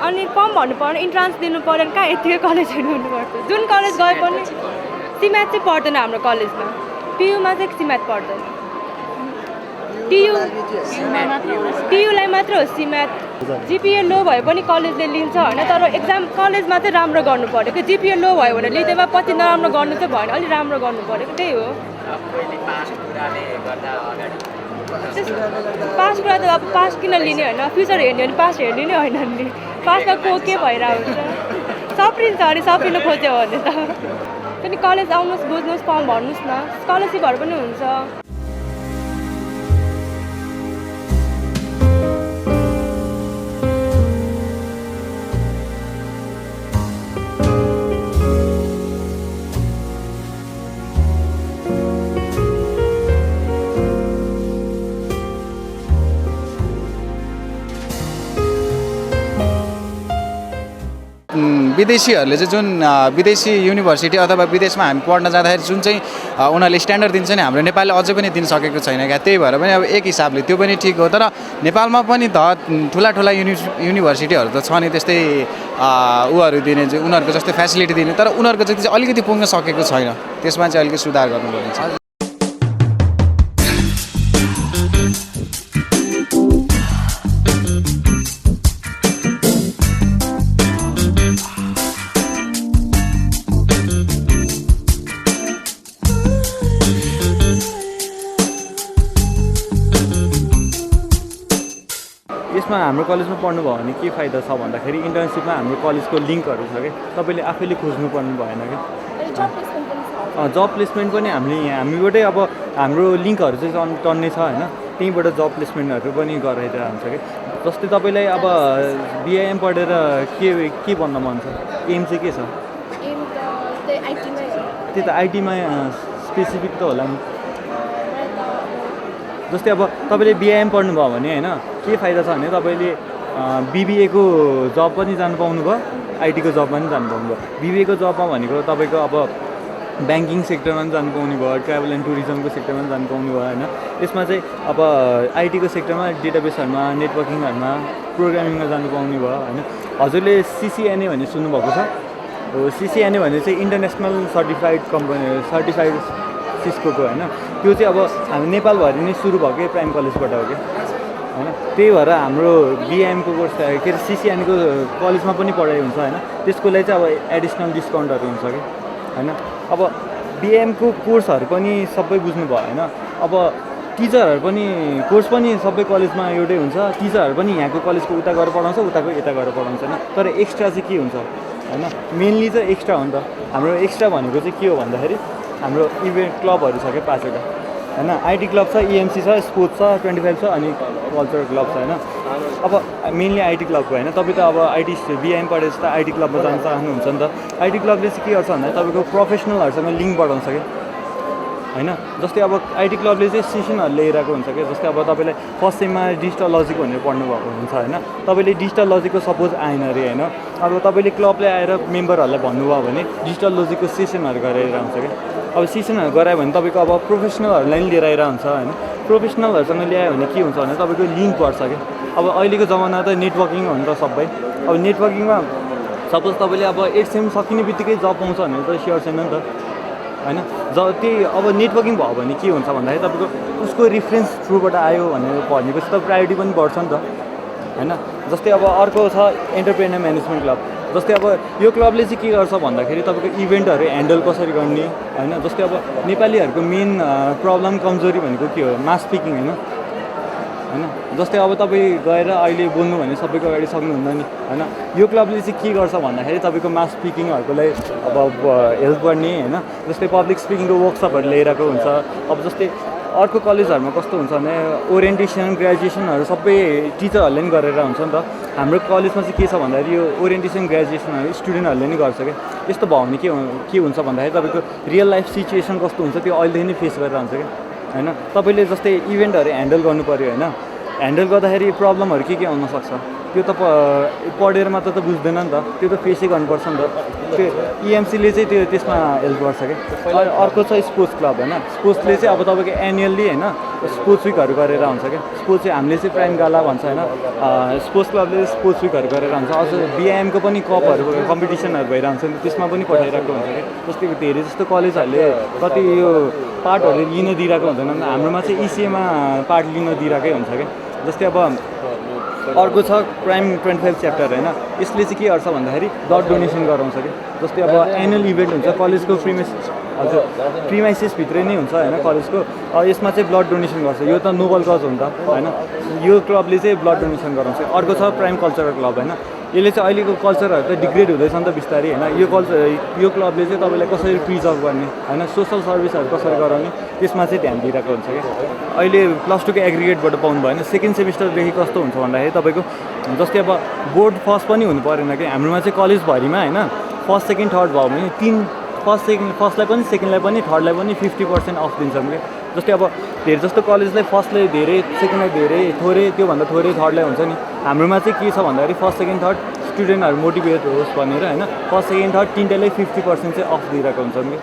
अनि फर्म भर्नु पर्ने, इन्ट्रान्स दिनु पऱ्यो भने कहाँ यतिकै कलेजहरू हुनुपर्छ। जुन कलेज गए पनि सिम्याथ चाहिँ पर्दैन हाम्रो कलेजमा, पियुमा चाहिँ सिम्याथ पर्दैन। टियुलाई मात्र हो सिम्याथ। जिपिए लो भए पनि कलेजले लिन्छ होइन, तर एक्जाम कलेजमा चाहिँ राम्रो गर्नु पऱ्यो कि। जिपिए लो भयो भने लिँदैमा पछि नराम्रो गर्नु चाहिँ भएन, अलिक राम्रो गर्नु पऱ्यो, त्यही हो। पास कुरा त अब पास किन लिने होइन, फ्युचर हेर्ने भने पास हेर्ने नै होइन नि। पासमा को के भइरहेको हुन्छ सप्रिन्छ अरे सप्रिनु खोज्यो भने त पनि कलेज आउनुहोस् बुझ्नुहोस् फर्म भर्नुहोस् न स्कलरसिपहरू पनि हुन्छ विदेशीहरूले चाहिँ जुन विदेशी युनिभर्सिटी अथवा विदेशमा हामी पढ्न जाँदाखेरि जुन चाहिँ उनीहरूले स्ट्यान्डर्ड दिन्छ नि हाम्रो नेपालले अझै पनि दिन सकेको छैन क्या त्यही भएर पनि अब एक हिसाबले त्यो पनि ठिक हो तर नेपालमा पनि ठुला ठुला युनिभर्सिटीहरू त छ नि त्यस्तै उहरू दिने चाहिँ उनीहरूको जस्तै फेसिलिटी दिने तर उनीहरूको जति चाहिँ अलिकति पुग्न सकेको छैन त्यसमा चाहिँ अलिकति सुधार गर्नुपर्ने छ यसमा हाम्रो कलेजमा पढ्नुभयो भने के फाइदा छ भन्दाखेरि इन्टर्नसिपमा हाम्रो कलेजको लिङ्कहरू छ क्या तपाईँले आफैले खोज्नु पर्नु भएन क्या जब प्लेसमेन्ट पनि हामीबाटै अब हाम्रो लिङ्कहरू चाहिँ टन्ने छ होइन त्यहीँबाट जब प्लेसमेन्टहरू पनि गराइरहेको हुन्छ क्या जस्तै तपाईँलाई अब बिआइएम पढेर के भन्न मन छ एम चाहिँ के छ त्यही त आइटीमा स्पेसिफिक त होला नि जस्तै अब तपाईँले बिआइएम पढ्नुभयो भने होइन के फाइदा छ भने तपाईँले बिबिएको जब पनि जानु पाउनुभयो आइटीको जबमा पनि जानु पाउनुभयो बिबिएको जबमा भनेको तपाईँको अब ब्याङ्किङ सेक्टरमा पनि जानु पाउनु भयो ट्राभल एन्ड टुरिज्मको सेक्टरमा पनि जानु पाउनु भयो होइन यसमा चाहिँ अब आइटीको सेक्टरमा डेटाबेसहरूमा नेटवर्किङहरूमा प्रोग्रामिङमा जानु पाउने भयो होइन हजुरले सिसिएनए भन्ने सुन्नुभएको छ हो सिसिएनए भने चाहिँ इन्टरनेसनल सर्टिफाइड सिस्को होइन त्यो चाहिँ अब हामी नेपालभरि नै सुरु भएकै प्राइम कलेजबाट हो क्या होइन त्यही भएर हाम्रो बिएमको कोर्स के अरे सिसिएनको कलेजमा पनि पढाइ हुन्छ होइन त्यसको लागि चाहिँ अब एडिसनल डिस्काउन्टहरू हुन्छ कि होइन अब बिएमको कोर्सहरू पनि सबै बुझ्नु भयो होइन अब टिचरहरू पनि कोर्स पनि सबै कलेजमा एउटै हुन्छ टिचरहरू पनि यहाँको कलेजको उता गएर पढाउँछ उताको यता गएर पढाउँछ होइन तर एक्स्ट्रा चाहिँ के हुन्छ होइन मेनली चाहिँ एक्स्ट्रा हो नि त हाम्रो एक्स्ट्रा भनेको चाहिँ के हो भन्दाखेरि हाम्रो इभेन्ट क्लबहरू छ क्या 5वटा होइन आइटी क्लब छ इएमसी छ स्पोर्ट्स छ 25 छ अनि कल्चरल क्लब छ होइन अब मेनली आइटी क्लबको होइन तपाईँ त अब आइटी बिआइएम पढेपछि त आइटी क्लबमा जान चाहनुहुन्छ नि त आइटी क्लबले चाहिँ के गर्छ भन्दा तपाईँको प्रोफेसनलहरूसँग लिङ्क बढाउँछ क्या होइन जस्तै अब आइटी क्लबले चाहिँ सेसनहरू ल्याइरहेको हुन्छ क्या जस्तै अब तपाईँलाई फर्स्ट सेममा डिजिटल लजिक भनेर पढ्नुभएको हुन्छ होइन तपाईँले डिजिटल लजिकको सपोज आएन अरे होइन अब तपाईँले क्लबले आएर मेम्बरहरूलाई भन्नुभयो भने डिजिटल लजिकको सेसनहरू गराइरहेको हुन्छ क्या अब सेसनहरू गरायो भने तपाईँको अब प्रोफेसनलहरूलाई पनि लिएर आइरहेको हुन्छ होइन प्रोफेसनलहरूसँग ल्यायो भने के हुन्छ भने तपाईँको लिङ्क बढ्छ क्या अब अहिलेको जमाना त नेटवर्किङ हो नि त सबै अब नेटवर्किङमा सपोज तपाईँले अब 8 सेम सकिने बित्तिकै जब पाउँछ भने त स्योर छैन नि त होइन त्यही अब नेटवर्किङ भयो भने के हुन्छ भन्दाखेरि तपाईँको उसको रिफरेन्स थ्रुबाट आयो भनेपछि त प्रायोरिटी पनि बढ्छ नि त होइन जस्तै अब अर्को छ एन्टरप्रेनर म्यानेजमेन्ट क्लब जस्तै अब यो क्लबले चाहिँ के गर्छ भन्दाखेरि तपाईँको इभेन्टहरू ह्यान्डल कसरी गर्ने होइन जस्तै अब नेपालीहरूको मेन प्रब्लम कमजोरी भनेको के हो मास स्पिकिङ होइन जस्तै अब तपाईँ गएर अहिले बोल्नु भने सबैको अगाडि सक्नुहुन्न नि होइन यो क्लबले चाहिँ के गर्छ भन्दाखेरि तपाईँको मास स्पिकिङहरूको लागि अब हेल्प गर्ने होइन जस्तै पब्लिक स्पिकिङको वर्कसपहरू ल्याइरहेको हुन्छ अब जस्तै अर्को कलेजहरूमा कस्तो हुन्छ भने ओरिएन्टेसन ग्रेजुएसनहरू सबै टिचरहरूले नि गरेर हुन्छ नि त हाम्रो कलेजमा चाहिँ के छ भन्दाखेरि यो ओरिएन्टेसन ग्रेजुएसनहरू स्टुडेन्टहरूले नि गर्छ क्या यस्तो भयो भने के हुन्छ भन्दाखेरि तपाईँको रियल लाइफ सिचुएसन कस्तो हुन्छ त्यो अहिलेदेखि नै फेस गरेर हुन्छ क्या होइन तपाईँले जस्तै इभेन्टहरू ह्यान्डल गर्नु पऱ्यो होइन ह्यान्डल गर्दाखेरि प्रब्लमहरू के आउनसक्छ त्यो त पढेर मात्र त बुझ्दैन नि त त्यो त फेसै गर्नुपर्छ नि त त्यो इएमसीले चाहिँ त्यसमा हेल्प गर्छ क्या अर्को छ स्पोर्ट्स क्लब होइन स्पोर्ट्सले चाहिँ अब तपाईँको एनुअल्ली होइन स्पोर्ट्स विकहरू गरेर हुन्छ क्या स्पोर्ट्स चाहिँ हामीले चाहिँ प्राइम गाला भन्छ होइन स्पोर्ट्स क्लबले स्पोर्ट्स विकहरू गरेर हुन्छ अझ बिआइएमको पनि कपहरू कम्पिटिसनहरू भइरहन्छ नि त्यसमा पनि पठाइरहेको हुन्छ क्या जस्तै धेरै जस्तो कलेजहरूले कति यो पार्टहरू लिन दिइरहेको हुँदैन हाम्रोमा चाहिँ इसिएमा पार्ट लिन दिइरहेकै हुन्छ क्या जस्तै अब अर्को छ प्राइम 25 च्याप्टर होइन यसले चाहिँ के गर्छ भन्दाखेरि ब्लड डोनेसन गराउँछ कि जस्तै अब एनुअल इभेन्ट हुन्छ कलेजको हजुर प्रिमाइसेसभित्रै नै हुन्छ होइन कलेजको यसमा चाहिँ ब्लड डोनेसन गर्छ यो त नोबल कज हो नि त होइन यो क्लबले चाहिँ ब्लड डोनेसन गराउँछ अर्को छ प्राइम कल्चरल क्लब होइन यसले चाहिँ अहिलेको कल्चरहरू त डिग्रेड हुँदैछ नि त बिस्तारै होइन यो कल्चर यो क्लबले चाहिँ तपाईँलाई कसरी प्रिजर्भ गर्ने होइन सोसल सर्भिसहरू कसरी गराउने त्यसमा चाहिँ ध्यान दिइरहेको हुन्छ क्या अहिले +2 को एग्रिगेटबाट पाउनु भएन सेकेन्ड सेमिस्टरदेखि कस्तो हुन्छ भन्दाखेरि तपाईँको जस्तै अब बोर्ड फर्स्ट पनि हुनु परेन कि हाम्रोमा चाहिँ कलेजभरिमा होइन फर्स्ट सेकेन्ड थर्ड भयो भने फर्स्टलाई पनि सेकेन्डलाई पनि थर्डलाई पनि 50% अफ दिन्छौँ क्या जस्तै अब धेरै जस्तो कलेजलाई फर्स्टलाई धेरै सेकेन्डलाई धेरै थोरै त्योभन्दा थोरै थर्डलाई हुन्छ नि हाम्रोमा चाहिँ के छ भन्दाखेरि फर्स्ट सेकेन्ड थर्ड स्टुडेन्टहरू मोटिभेट होस् भनेर होइन फर्स्ट सेकेन्ड थर्ड तिनटैलाई 50% चाहिँ अफ दिइरहेको हुन्छौँ कि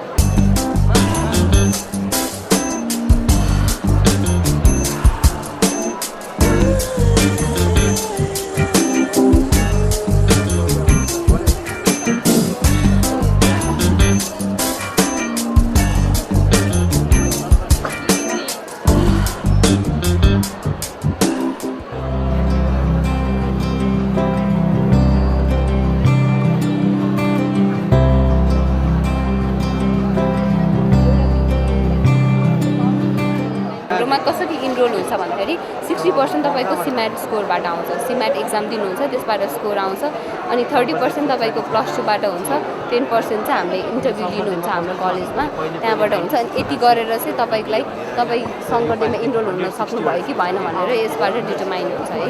कसरी इनरोल हुन्छ भन्दाखेरि 60% तपाईँको सिम्याट स्कोरबाट आउँछ सिम्याट एक्जाम दिनुहुन्छ त्यसबाट स्कोर आउँछ अनि 30% तपाईँको +2बाट हुन्छ 10% चाहिँ हामीले इन्टरभ्यू लिनुहुन्छ हाम्रो कलेजमा त्यहाँबाट हुन्छ अनि यति गरेर चाहिँ तपाईँ शङ्करदेवमा इनरोल हुन सक्नुभयो कि भएन भनेर यसबाट डिटरमाइन हुन्छ है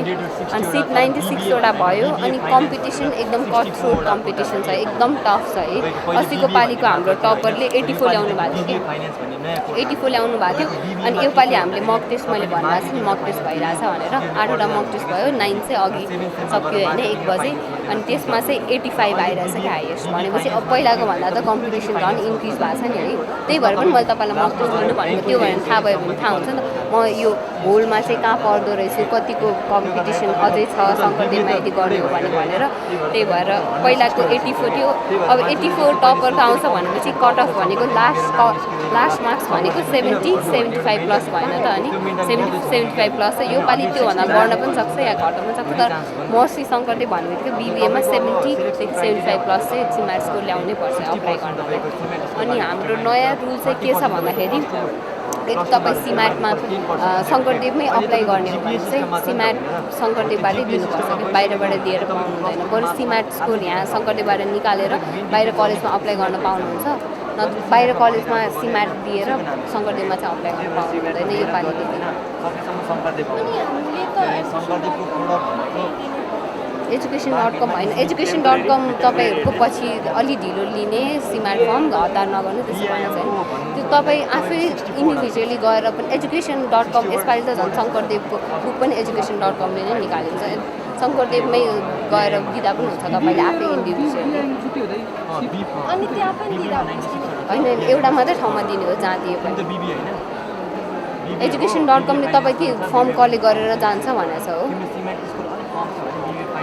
अनि सिट 96 वटा भयो अनि कम्पिटिसन एकदम कटथ्रोट कम्पिटिसन छ एकदम टफ छ है अस्तिको पालिको हाम्रो टपरले 84 ल्याउनु भएको थियो कि 84 ल्याउनु भएको थियो अनि योपालि हामीले मक टेस्ट मैले भनिरहेको छु नि मक टेस्ट भइरहेछ भनेर 8वटा मक टेस्ट भयो 9 चाहिँ अघि सक्यो होइन 1 बजे अनि त्यसमा चाहिँ 85 आइरहेछ कि हाइएस्ट भनेपछि अब पहिलाको भन्दा त कम्पिटिसन झन् इन्क्रिज भएको छ नि है त्यही भएर पनि मैले तपाईँलाई मक टेस्ट गर्नु भनेको त्यो भनेर थाहा भयो भने थाहा हुन्छ नि त म यो होलमा चाहिँ कहाँ पढ्दो रहेछु कतिको कम्पिटिसन अझै छ शङ्करदेवमा यदि गर्ने हो भनेर त्यही भएर पहिलाको 84 थियो अब 84 टपरको आउँछ भनेपछि कट अफ भनेको लास्ट मार्क्स भनेको 75 प्लस भएन त अनि 75 प्लस चाहिँ योपालि त्योभन्दा बढ्न पनि सक्छ या घट्न पनि सक्छ तर मोस्टली शङ्करदेव भन्नेबित्तिकै बिबिएमा 70-75 प्लस चाहिँ सिम्याट स्कोर ल्याउनै पर्छ अप्लाई गर्नलाई अनि हाम्रो नयाँ रुल चाहिँ के छ भन्दाखेरि यदि तपाईँ सिम्याटमा शङ्करदेवमै अप्लाई गर्ने हो भने चाहिँ सिम्याट शङ्करदेवबाटै दिनुपर्छ कि बाहिरबाट दिएर पाउनु हुँदैन बरु सिम्याट स्कोर यहाँ शङ्करदेवबाट निकालेर बाहिर कलेजमा अप्लाई गर्न पाउनुहुन्छ नत्र बाहिर कलेजमा सिम्याट दिएर शङ्करदेवमा चाहिँ अप्लाई गर्न पाउनु हुँदैन योपालिदेखि education.com होइन education.com तपाईँहरूको पछि अलि ढिलो लिने सिम्याट फर्म हतार नगर्नु त्यसो भन्न चाहिँ त्यो तपाईँ आफै इन्डिभिजुअली गएर पनि education.com यसपालि त झन् शङ्करदेवको बुक पनि education.comले नै निकालेको छ शङ्करदेवमै गएर दिँदा पनि हुन्छ तपाईँले आफै इन्डिभिजुअली अनि त्यहाँ पनि दिँदा होइन एउटा मात्रै ठाउँमा दिने हो जहाँ दिए पनि education.comले तपाईँ के फर्म कलेक्ट गरेर जान्छ भनेको छ हो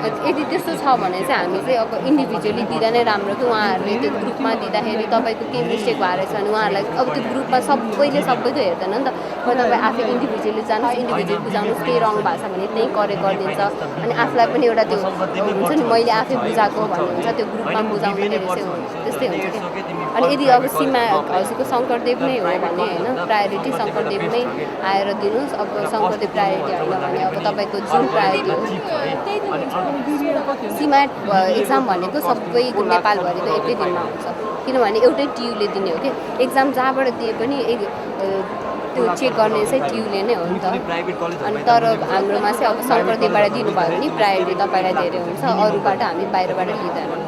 यदि त्यस्तो छ भने चाहिँ हामी चाहिँ अब इन्डिभिजुअली दिँदा नै राम्रो कि उहाँहरूले त्यो ग्रुपमा दिँदाखेरि तपाईँको केही मिस्टेक भएर छ भने उहाँहरूलाई अब त्यो ग्रुपमा सबैले सबैको हेर्दैन नि त तपाईँ आफै इन्डिभिजुअली जानुहोस् इन्डिभिजुअली बुझाउनुहोस् केही रङ भएको छ भने त्यहीँ करेक्ट गरिदिन्छ अनि आफूलाई पनि एउटा त्यो हुन्छ नि मैले आफै बुझाएको भन्ने हुन्छ त्यो ग्रुपमा बुझाउँदाखेरि चाहिँ त्यस्तै हुन्छ कि अनि यदि अब हजुरको शङ्करदेव नै हो भने होइन प्रायोरिटी शङ्करदेवमै आएर दिनुहोस् अब शङ्करदेव प्रायोरिटी होइन भने अब तपाईँको जुन प्रायोरिटी हो सिम्याट एक्जाम भनेको सबै नेपालभरिको एकै दिनमा आउँछ किनभने एउटै टियुले दिने हो कि एक्जाम जहाँबाट दिए पनि त्यो चेक गर्ने चाहिँ टियुले नै हो नि त अनि तर हाम्रोमा चाहिँ अब शङ्करदेवबाट दिनुभयो भने प्रायोरिटी तपाईँलाई धेरै हुन्छ अरूबाट हामी बाहिरबाट लिँदैनौँ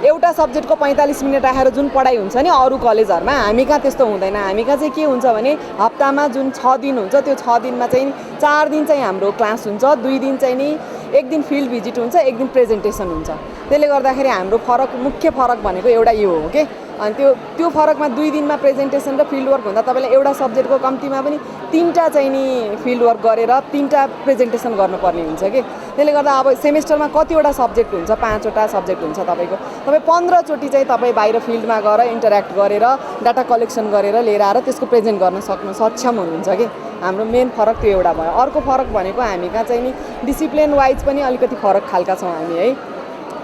एउटा सब्जेक्टको 45 मिनट राखेर जुन पढाइ हुन्छ नि अरू कलेजहरुमा हामी कहाँ त्यस्तो हुँदैन हामी कहाँ चाहिँ के हुन्छ भने हप्तामा जुन 6 दिन हुन्छ त्यो 6 दिनमा चाहिँ 4 दिन चाहिँ हाम्रो क्लास हुन्छ 2 दिन चाहिँ नि एक दिन फिल्ड भिजिट हुन्छ एक दिन प्रेजेन्टेसन हुन्छ त्यसले गर्दाखेरि हाम्रो मुख्य फरक भनेको एउटा यो हो के अनि त्यो फरकमा 2 दिनमा प्रेजेन्टेसन र फिल्ड वर्क हुँदा तपाईँलाई एउटा सब्जेक्टको कम्तीमा पनि 3टा चाहिँ नि फिल्ड वर्क गरेर 3टा प्रेजेन्टेसन गर्नुपर्ने हुन्छ कि त्यसले गर्दा अब सेमेस्टरमा कतिवटा सब्जेक्ट हुन्छ 5वटा सब्जेक्ट हुन्छ तपाईँ 15 चोटि चाहिँ तपाईँ बाहिर फिल्डमा गएर इन्टरेक्ट गरेर डाटा कलेक्सन गरेर लिएर आएर त्यसको प्रेजेन्ट गर्न सक्षम हुनुहुन्छ कि हाम्रो मेन फरक त्यो एउटा भयो। अर्को फरक भनेको हामी कहाँ चाहिँ नि डिसिप्लिन वाइज पनि अलिकति फरक खालका छौँ हामी है।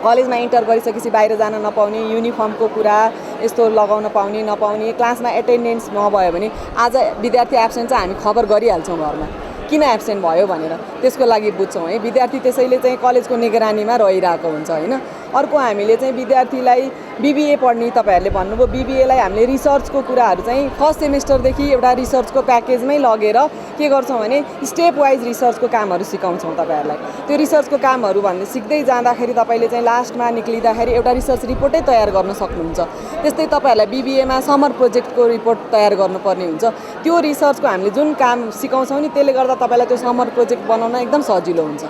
कलेजमा इन्टर गरिसकेपछि बाहिर जान नपाउने, युनिफर्मको कुरा यस्तो लगाउन पाउने नपाउने, क्लासमा एटेन्डेन्स नभयो भने आज विद्यार्थी एब्सेन्ट चाहिँ हामी खबर गरिहाल्छौँ घरमा किन एब्सेन्ट भयो भनेर, त्यसको लागि बुझ्छौँ है। विद्यार्थी त्यसैले चाहिँ कलेजको निगरानीमा रहिरहेको हुन्छ होइन। अर्को हामीले चाहिँ विद्यार्थीलाई बिबिए पढ्ने तपाईँहरूले भन्नुभयो, बिबिएलाई हामीले रिसर्चको कुराहरू चाहिँ फर्स्ट सेमेस्टरदेखि एउटा रिसर्चको प्याकेजमै लगेर के गर्छौँ भने स्टेप वाइज रिसर्चको कामहरू सिकाउँछौँ तपाईँहरूलाई। त्यो रिसर्चको कामहरू भन्ने सिक्दै जाँदाखेरि तपाईँले चाहिँ लास्टमा निक्लिँदाखेरि एउटा रिसर्च रिपोर्टै तयार गर्न सक्नुहुन्छ। त्यस्तै तपाईँहरूलाई बिबिएमा समर प्रोजेक्टको रिपोर्ट तयार गर्नुपर्ने हुन्छ। त्यो रिसर्चको हामीले जुन काम सिकाउँछौँ नि त्यसले गर्दा तपाईँलाई त्यो समर प्रोजेक्ट बनाउन एकदम सजिलो हुन्छ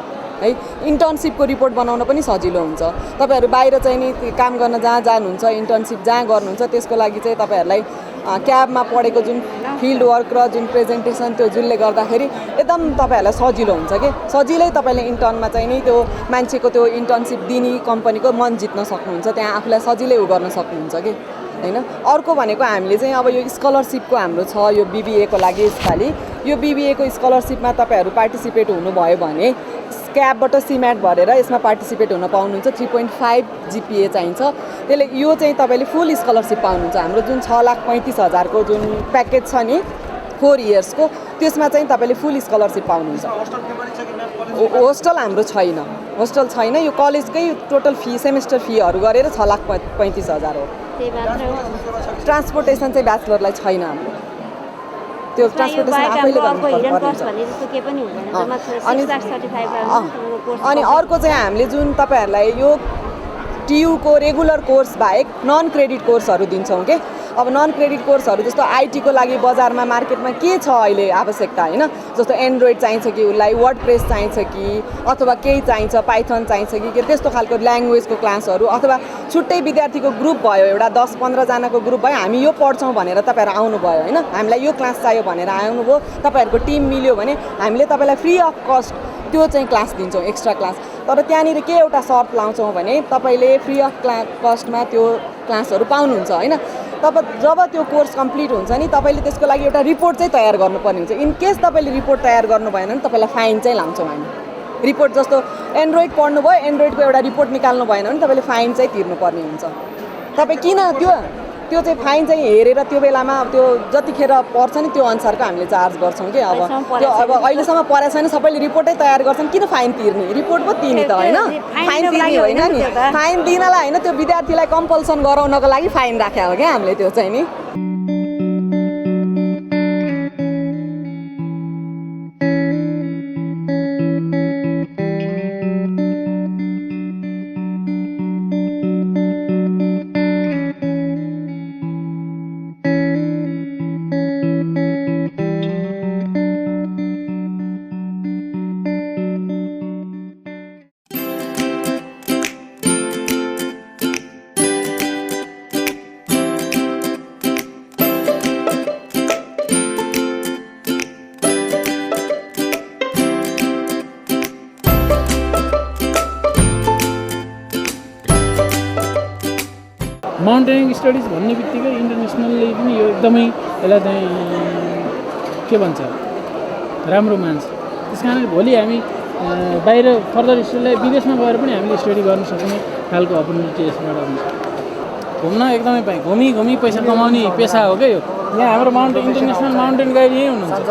है। इन्टर्नसिपको रिपोर्ट बनाउन पनि सजिलो हुन्छ। तपाईँहरू बाहिर चाहिँ नि काम गर्न जहाँ जानुहुन्छ, इन्टर्नसिप जहाँ गर्नुहुन्छ त्यसको लागि चाहिँ तपाईँहरूलाई क्याबमा पढेको जुन फिल्ड वर्क र जुन प्रेजेन्टेसन त्यो जुनले गर्दाखेरि एकदम तपाईँहरूलाई सजिलो हुन्छ कि सजिलै तपाईँले इन्टर्नमा चाहिँ नि त्यो मान्छेको त्यो इन्टर्नसिप दिने कम्पनीको मन जित्न सक्नुहुन्छ, त्यहाँ आफूलाई सजिलै गर्न सक्नुहुन्छ कि होइन। अर्को भनेको हामीले चाहिँ अब यो स्कलरसिपको हाम्रो छ यो बिबिएको लागि यसपालि यो बिबिएको स्कलरसिपमा तपाईँहरू पार्टिसिपेट हुनुभयो भने क्याबबाट सिम्याट भरेर यसमा पार्टिसिपेट हुन पाउनुहुन्छ। 3.5 GPA चाहिन्छ, त्यसले यो चाहिँ तपाईँले फुल स्कलरसिप पाउनुहुन्छ। हाम्रो जुन 6,35,000को जुन प्याकेज छ नि 4 इयर्सको त्यसमा चाहिँ तपाईँले फुल स्कलरसिप पाउनुहुन्छ। होस्टल हाम्रो छैन, होस्टल छैन। यो कलेजकै टोटल फी सेमेस्टर फीहरू गरेर 6,35,000 हो। ट्रान्सपोर्टेसन चाहिँ ब्याचलरलाई छैन हाम्रो, त्यो ट्रान्सपोर्टेसन आफैले अनि अर्को चाहिँ हामीले जुन तपाईँहरूलाई यो टियुको रेगुलर कोर्स बाहेक नन क्रेडिट कोर्सहरू दिन्छौँ कि अब नन क्रेडिट कोर्सहरू जस्तो आइटीको लागि बजारमा मार्केटमा के छ अहिले आवश्यकता होइन, जस्तो एन्ड्रोइड चाहिन्छ कि उसलाई, वर्डप्रेस चाहिन्छ कि अथवा केही चाहिन्छ, पाइथन चाहिन्छ कि त्यस्तो खालको ल्याङ्ग्वेजको क्लासहरू अथवा छुट्टै विद्यार्थीको ग्रुप भयो एउटा 10-15 जनाको ग्रुप भयो, हामी यो पढ्छौँ भनेर तपाईँहरू आउनुभयो होइन, हामीलाई यो क्लास चाहियो भनेर आउनुभयो, तपाईँहरूको टिम मिल्यो भने हामीले तपाईँलाई फ्री अफ कस्ट त्यो चाहिँ क्लास दिन्छौँ, एक्स्ट्रा क्लास। तर त्यहाँनिर के एउटा सर्त लाउँछौँ भने तपाईँले फ्री अफ कस्टमा त्यो क्लासहरू पाउनुहुन्छ होइन। तब जब त्यो कोर्स कम्प्लिट हुन्छ नि तपाईँले त्यसको लागि एउटा रिपोर्ट चाहिँ तयार गर्नुपर्ने हुन्छ। इन केस तपाईँले रिपोर्ट तयार गर्नु भएन भने तपाईँलाई फाइन चाहिँ लाउँछौँ हामी। रिपोर्ट जस्तो एन्ड्रोइड पढ्नुभयो, एन्ड्रोइडको एउटा रिपोर्ट निकाल्नु भएन भने तपाईँले फाइन चाहिँ तिर्नुपर्ने हुन्छ। तपाईँ किन त्यो चाहिँ फाइन चाहिँ हेरेर त्यो बेलामा त्यो जतिखेर पर्छ नि त्यो अनुसारको हामीले चार्ज गर्छौँ कि अब त्यो अब अहिलेसम्म परेको छैन, सबैले रिपोर्टै तयार गर्छन्, किन फाइन तिर्ने? रिपोर्ट पो तिर्ने त होइन, फाइन तिर्ने होइन नि। फाइन दिनलाई होइन, त्यो विद्यार्थीलाई कम्पल्सन गराउनको लागि फाइन राखेको हो क्या हामीले त्यो चाहिँ नि। माउन्टेनिङ स्टडिज भन्ने बित्तिकै इन्टरनेसनलले पनि यो एकदमै यसलाई चाहिँ के भन्छ राम्रो मान्छ। त्यस कारण भोलि हामी बाहिर फर्दर स्टडीलाई विदेशमा गएर पनि हामीले स्टडी गर्न सक्ने खालको अपर्च्युनिटी यसबाट हुन्छ। घुम्न एकदमै पाएँ, घुमी पैसा कमाउने पेसा हो क्या यो। यहाँ हाम्रो इन्टरनेसनल माउन्टेन गाइड यहीँ हुनुहुन्छ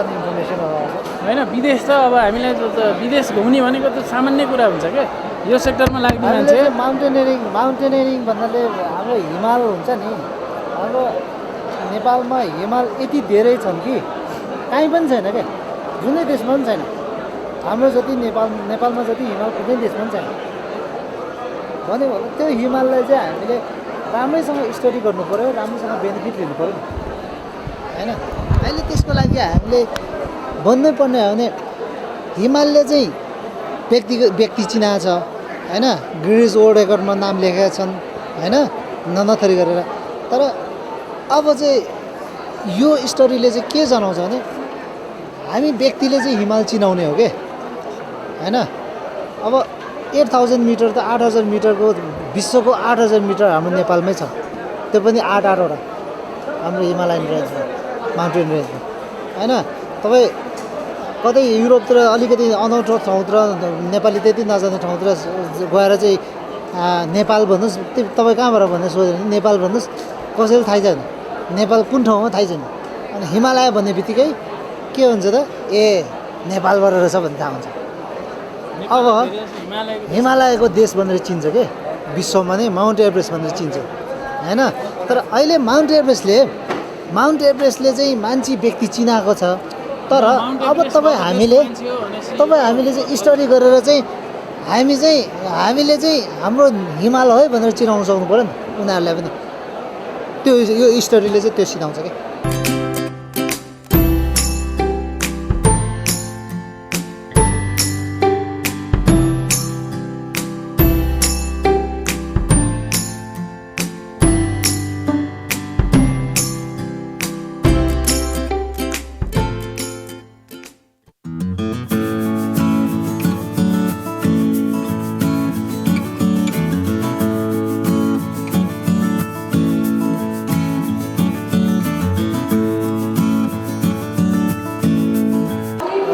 होइन। विदेश त अब हामीलाई विदेश घुम्ने भनेको त सामान्य कुरा हुन्छ क्या, यो सेक्टरमा लाग्ने मान्छे। माउन्टेनियरिङ भन्नाले हाम्रो हिमाल हुन्छ नि, हाम्रो नेपालमा हिमाल यति धेरै छन् कि कहीँ पनि छैन क्या, जुनै देशमा पनि छैन। हाम्रो जति नेपालमा जति हिमाल कुनै देशमा पनि छैन भने त्यो हिमाललाई चाहिँ हामीले राम्रैसँग स्टडी गर्नु पऱ्यो, राम्रोसँग बेनिफिट लिनु पऱ्यो नि होइन। अहिले त्यसको लागि हामीले भन्नै पर्ने हो भने हिमालले चाहिँ व्यक्ति चिनाएको छ होइन, गिनिज वर्ल्ड रेकर्डमा नाम लेखेका छन् होइन, नथरी गरेर। तर अब चाहिँ यो स्टोरीले चाहिँ के जनाउँछ भने हामी व्यक्तिले चाहिँ हिमाल चिनाउने हो कि होइन। अब 8000 मिटर त 8000 मिटरको विश्वको 8000 मिटर हाम्रो नेपालमै छ, त्यो पनि 8-8वटा हाम्रो हिमालयन रेन्जमा, माउन्टेन रेन्जमा होइन। तपाईँ कतै युरोपतिर अलिकति अनौठो ठाउँतिर नेपाली त्यति नजाने ठाउँतिर गएर चाहिँ नेपाल भन्नुहोस्, तपाईँ कहाँबाट भन्ने सोध्यो भने नेपाल भन्नुहोस्, कसैले थाहै छैन नेपाल कुन ठाउँमा थाहै छैन। अनि हिमालय भन्ने बित्तिकै के हुन्छ त, ए नेपालबाट रहेछ भन्ने थाहा हुन्छ। अब हिमालयको देश भनेर चिन्छ के विश्वमा नै, माउन्ट एभरेस्ट भनेर चिन्छ होइन। तर अहिले माउन्ट एभरेस्टले चाहिँ मान्छे व्यक्ति चिनाएको छ। तर अब हामीले चाहिँ स्टडी गरेर चाहिँ हामीले चाहिँ हाम्रो हिमाल है भनेर चिनाउन सक्नु पऱ्यो नि उनीहरूलाई पनि। त्यो यो स्टोरीले चाहिँ त्यो सिकाउँछ क्या।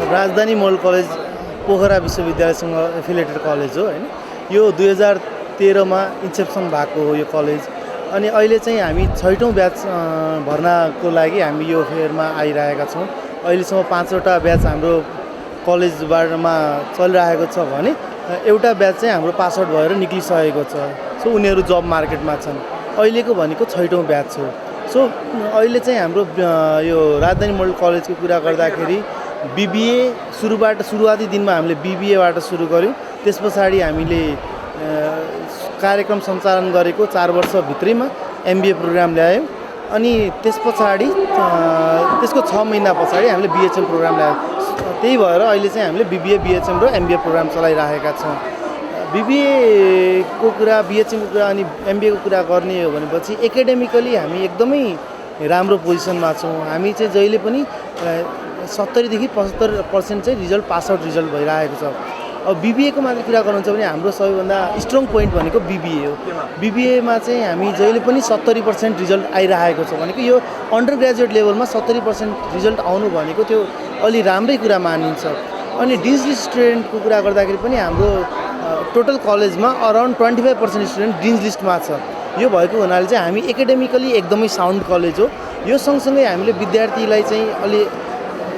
राजधानी मोडल कलेज पोखरा विश्वविद्यालयसँग एफिलिएटेड कलेज हो होइन। यो 2013मा इन्सेप्सन भएको हो यो कलेज। अनि अहिले चाहिँ हामी 6औँ ब्याच भर्नाको लागि हामी यो फेयरमा आइरहेका छौँ। अहिलेसम्म 5वटा ब्याच हाम्रो कलेजबाटमा चलिरहेको छ भने एउटा ब्याच चाहिँ हाम्रो पास आउट भएर निक्लिसकेको छ। सो उनीहरू जब मार्केटमा छन्। अहिलेको भनेको 6औँ ब्याच हो। सो अहिले चाहिँ हाम्रो यो राजधानी मोडल कलेजको कुरा गर्दाखेरि बिबिए सुरुवाती दिनमा हामीले बिबिएबाट सुरु गऱ्यौँ। त्यस पछाडि हामीले कार्यक्रम सञ्चालन गरेको 4 वर्षभित्रैमा एमबिए प्रोग्राम ल्यायौँ। अनि त्यस पछाडि त्यसको 6 महिना पछाडि हामीले बिएचएम प्रोग्राम ल्यायौँ। त्यही भएर अहिले चाहिँ हामीले बिबिए, बिएचएम र एमबिए प्रोग्राम चलाइरहेका छौँ। बिबिएको कुरा, बिएचएमको कुरा अनि एमबिएको कुरा गर्ने हो भनेपछि एकाडेमिकली हामी एकदमै राम्रो पोजिसनमा छौँ। हामी चाहिँ जहिले पनि 70देखि 75% चाहिँ रिजल्ट पास आउट रिजल्ट भइरहेको छ। अब बिबिएको मात्रै कुरा गर्नुहुन्छ भने हाम्रो सबैभन्दा स्ट्रङ पोइन्ट भनेको बिबिए हो। बिबिएमा चाहिँ हामी जहिले पनि 70% रिजल्ट आइरहेको छ भनेको यो अन्डर ग्रेजुएट लेभलमा 70% रिजल्ट आउनु भनेको त्यो अलि राम्रै कुरा मानिन्छ। अनि डिन्स स्टुडेन्टको कुरा गर्दाखेरि पनि हाम्रो टोटल कलेजमा अराउन्ड 25% स्टुडेन्ट डिन्स लिस्टमा छ। यो भएको हुनाले चाहिँ हामी एकाडेमिकली एकदमै साउन्ड कलेज हो। यो सँगसँगै हामीले विद्यार्थीलाई चाहिँ अलि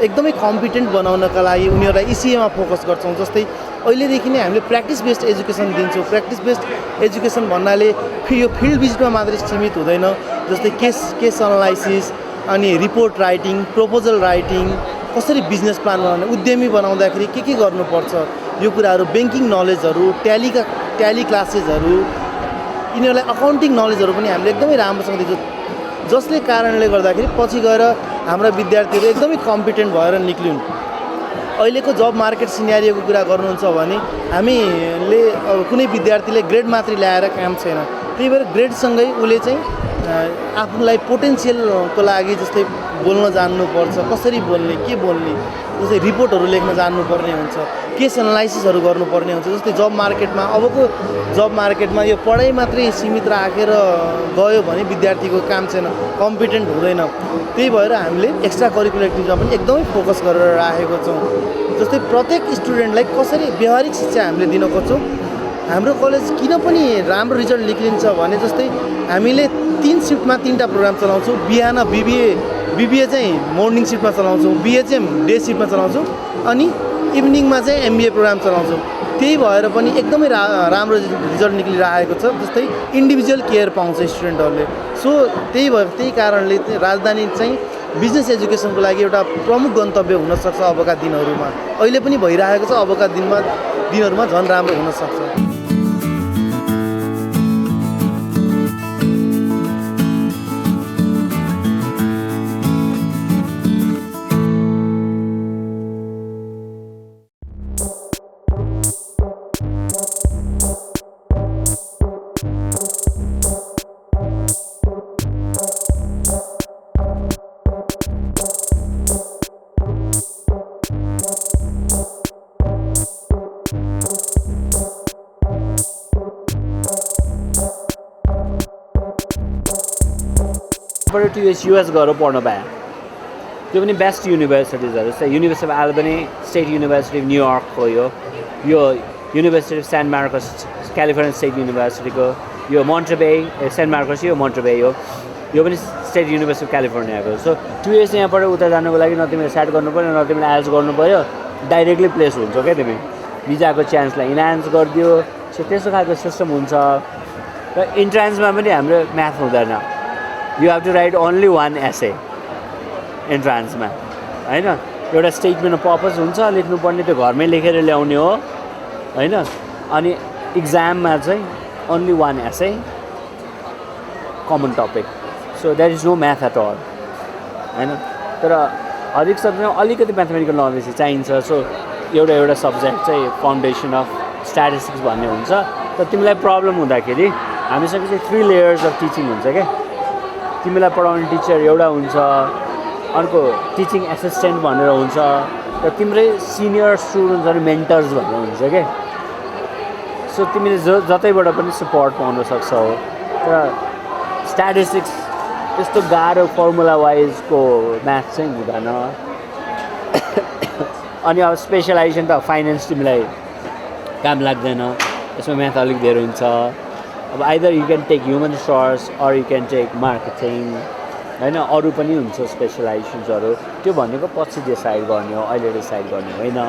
एकदमै कम्पिटेन्ट बनाउनका लागि उनीहरूलाई इसिएमा फोकस गर्छौँ। जस्तै अहिलेदेखि नै हामीले प्र्याक्टिस बेस्ड एजुकेसन दिन्छौँ। प्र्याक्टिस बेस्ड एजुकेसन भन्नाले यो फिल्ड भिजिटमा मात्रै सीमित हुँदैन। जस्तै केस एनालाइसिस अनि रिपोर्ट राइटिङ, प्रपोजल राइटिङ, कसरी बिजनेस प्लान बनाउने, उद्यमी बनाउँदाखेरि के गर्नुपर्छ, यो कुराहरू, ब्याङ्किङ नलेजहरू, ट्याली क्लासेसहरू, यिनीहरूलाई अकाउन्टिङ नलेजहरू पनि हामीले एकदमै राम्रोसँग दिन्छौँ। जसले कारणले गर्दाखेरि पछि गएर हाम्रा विद्यार्थीहरू एकदमै कम्पिटेन्ट भएर निक्लिन्। अहिलेको जब मार्केट सिनेरियोको कुरा गर्नुहुन्छ भने हामीले कुनै विद्यार्थीले ग्रेड मात्रै ल्याएर काम छैन। त्यही भएर ग्रेडसँगै उसले चाहिँ आफूलाई पोटेन्सियलको लागि जस्तै बोल्न जान्नुपर्छ, कसरी बोल्ने, के बोल्ने, जस्तै रिपोर्टहरू लेख्न जान्नुपर्ने हुन्छ, केस एनालाइसिसहरू गर्नुपर्ने हुन्छ। जस्तै जब मार्केटमा अबको जब मार्केटमा यो पढाइ मात्रै सीमित राखेर गयो भने विद्यार्थीको काम छैन, कम्पिटेन्ट हुँदैन। त्यही भएर हामीले एक्स्ट्रा करिकुलर एक्टिभिटीमा पनि एकदमै फोकस गरेर राखेको छौँ। जस्तै प्रत्येक स्टुडेन्टलाई कसरी व्यवहारिक शिक्षा हामीले दिन खोज्छौँ। हाम्रो कलेज किन पनि राम्रो रिजल्ट निक्लिन्छ भने जस्तै हामीले 3 सिफ्टमा 3टा प्रोग्राम चलाउँछौँ। बिहान बिबिए चाहिँ मोर्निङ सिफ्टमा चलाउँछौँ, बिएचएम डे सिफ्टमा चलाउँछौँ, अनि इभिनिङमा चाहिँ एमबिए प्रोग्राम चलाउँछौँ। त्यही भएर पनि एकदमै राम्रो रिजल्ट निक्लिरहेको छ। जस्तै इन्डिभिजुअल केयर पाउँछ स्टुडेन्टहरूले। सो त्यही कारणले राजधानी चाहिँ बिजनेस एजुकेसनको लागि एउटा प्रमुख गन्तव्य हुनसक्छ अबका दिनहरूमा। अहिले पनि भइरहेको छ, अबका दिनहरूमा झन् राम्रो हुनसक्छ। 2 US गएर पढ्न पाएँ त्यो पनि बेस्ट युनिभर्सिटिजहरू जस्तै university of Albany state university of New York हो यो university of Saint Mark's California state युनिभर्सिटीको यो मोन्ट्रेबे सेन्ट मार्कस यो मोन्ट्रेबे हो यो पनि स्टेट युनिभर्सिटी अफ क्यालिफोर्नियाको सो 2 years यहाँबाट उता जानुको लागि न तिमीले सेट गर्नु पऱ्यो न तिमीले आइएल्स गर्नु पऱ्यो डाइरेक्टली प्लेस हुन्छ क्या तिमी भिजाको चान्सलाई इन्हान्स गरिदियो सो त्यस्तो खालको सिस्टम हुन्छ र इन्ट्रान्समा पनि हाम्रो म्याथ हुँदैन you have to write only 1 essay इन्ट्रान्समा होइन एउटा स्टेटमेन्ट अफ पर्पज हुन्छ लेख्नुपर्ने त्यो घरमै लेखेर ल्याउने हो होइन अनि इक्जाममा चाहिँ only 1 essay common topic so that is no math at all होइन तर हरेक सब्जेक्टमा अलिकति म्याथमेटिकल नलेज चाहिन्छ सो एउटा सब्जेक्ट चाहिँ फाउन्डेसन अफ स्ट्याटिस्टिक्स भन्ने हुन्छ तर तिमीलाई प्रब्लम हुँदाखेरि हामीसँग चाहिँ 3 layers अफ टिचिङ हुन्छ क्या तिमीलाई पढाउने टिचर एउटा हुन्छ अर्को टिचिङ एसिस्टेन्ट भनेर हुन्छ र तिम्रै सिनियर स्टुडेन्ट्स अनि मेन्टर्स भनेर हुन्छ क्या सो तिमीले जतैबाट पनि सपोर्ट पाउन सक्छौ तर स्ट्याटिस्टिक्स त्यस्तो गाह्रो फर्मुला वाइजको म्याथ चाहिँ हुँदैन अनि अब स्पेसलाइजेसन त फाइनेन्स तिमीलाई काम लाग्दैन यसमा म्याथ अलिक धेरै हुन्छ अब either you can take human resource or you can take marketing होइन अरू पनि हुन्छ स्पेसलाइजेसन्सहरू त्यो भनेको पछि डिसाइड गर्ने हो अहिले डिसाइड गर्ने होइन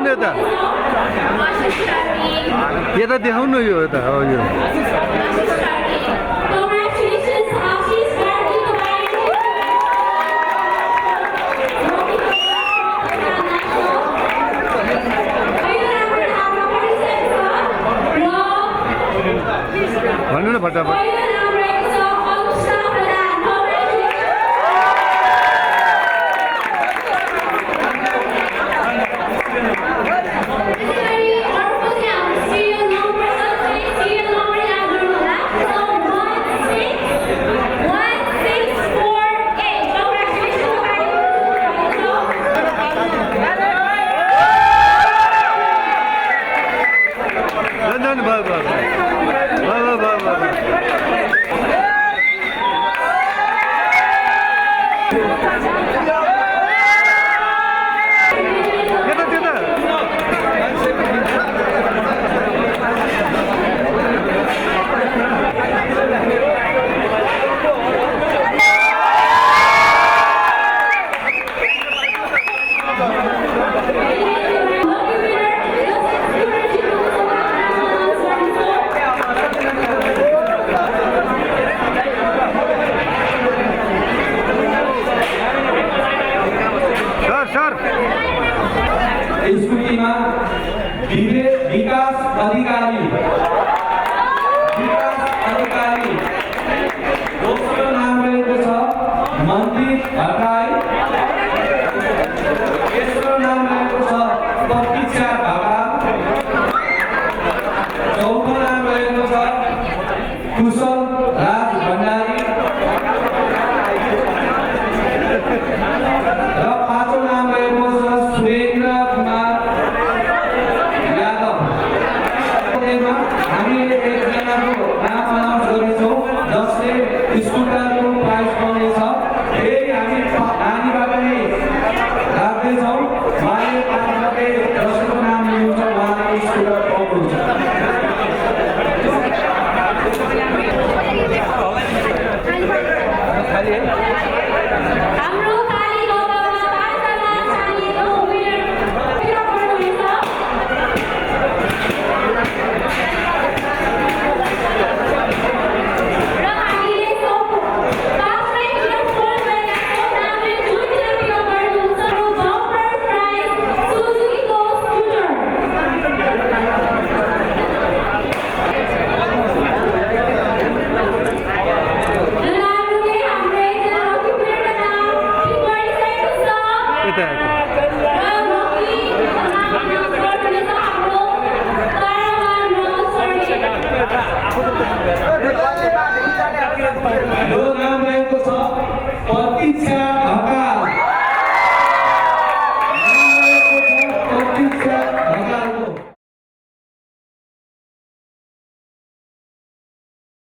यता यता देखाउनु यो यता हो यो भन्नु न फटाफट स्कुटीमा विकास अधिकारी दोस्रो नाम रहेको छ मन्दिर भट्टराई तेस्रो नाम रहेको छ प्रतीक्षा ढकाल चौथो नाम रहेको छ कुशल राज भण्डारी र पाँचौँ नाम रहेको छ सुरेन्द्र कुमार यादव। हामीले एकजनाको नाम अनाउन्स गर्नेछौँ जसले स्कुटरको प्राइज पाउनेछ। फेरि हामी नानीबाट नै राख्दैछौँ उहाँले पानीमध्ये जसको नाम लिनुहुन्छ उहाँले स्कुटर पाउनुहुन्छ। Hello.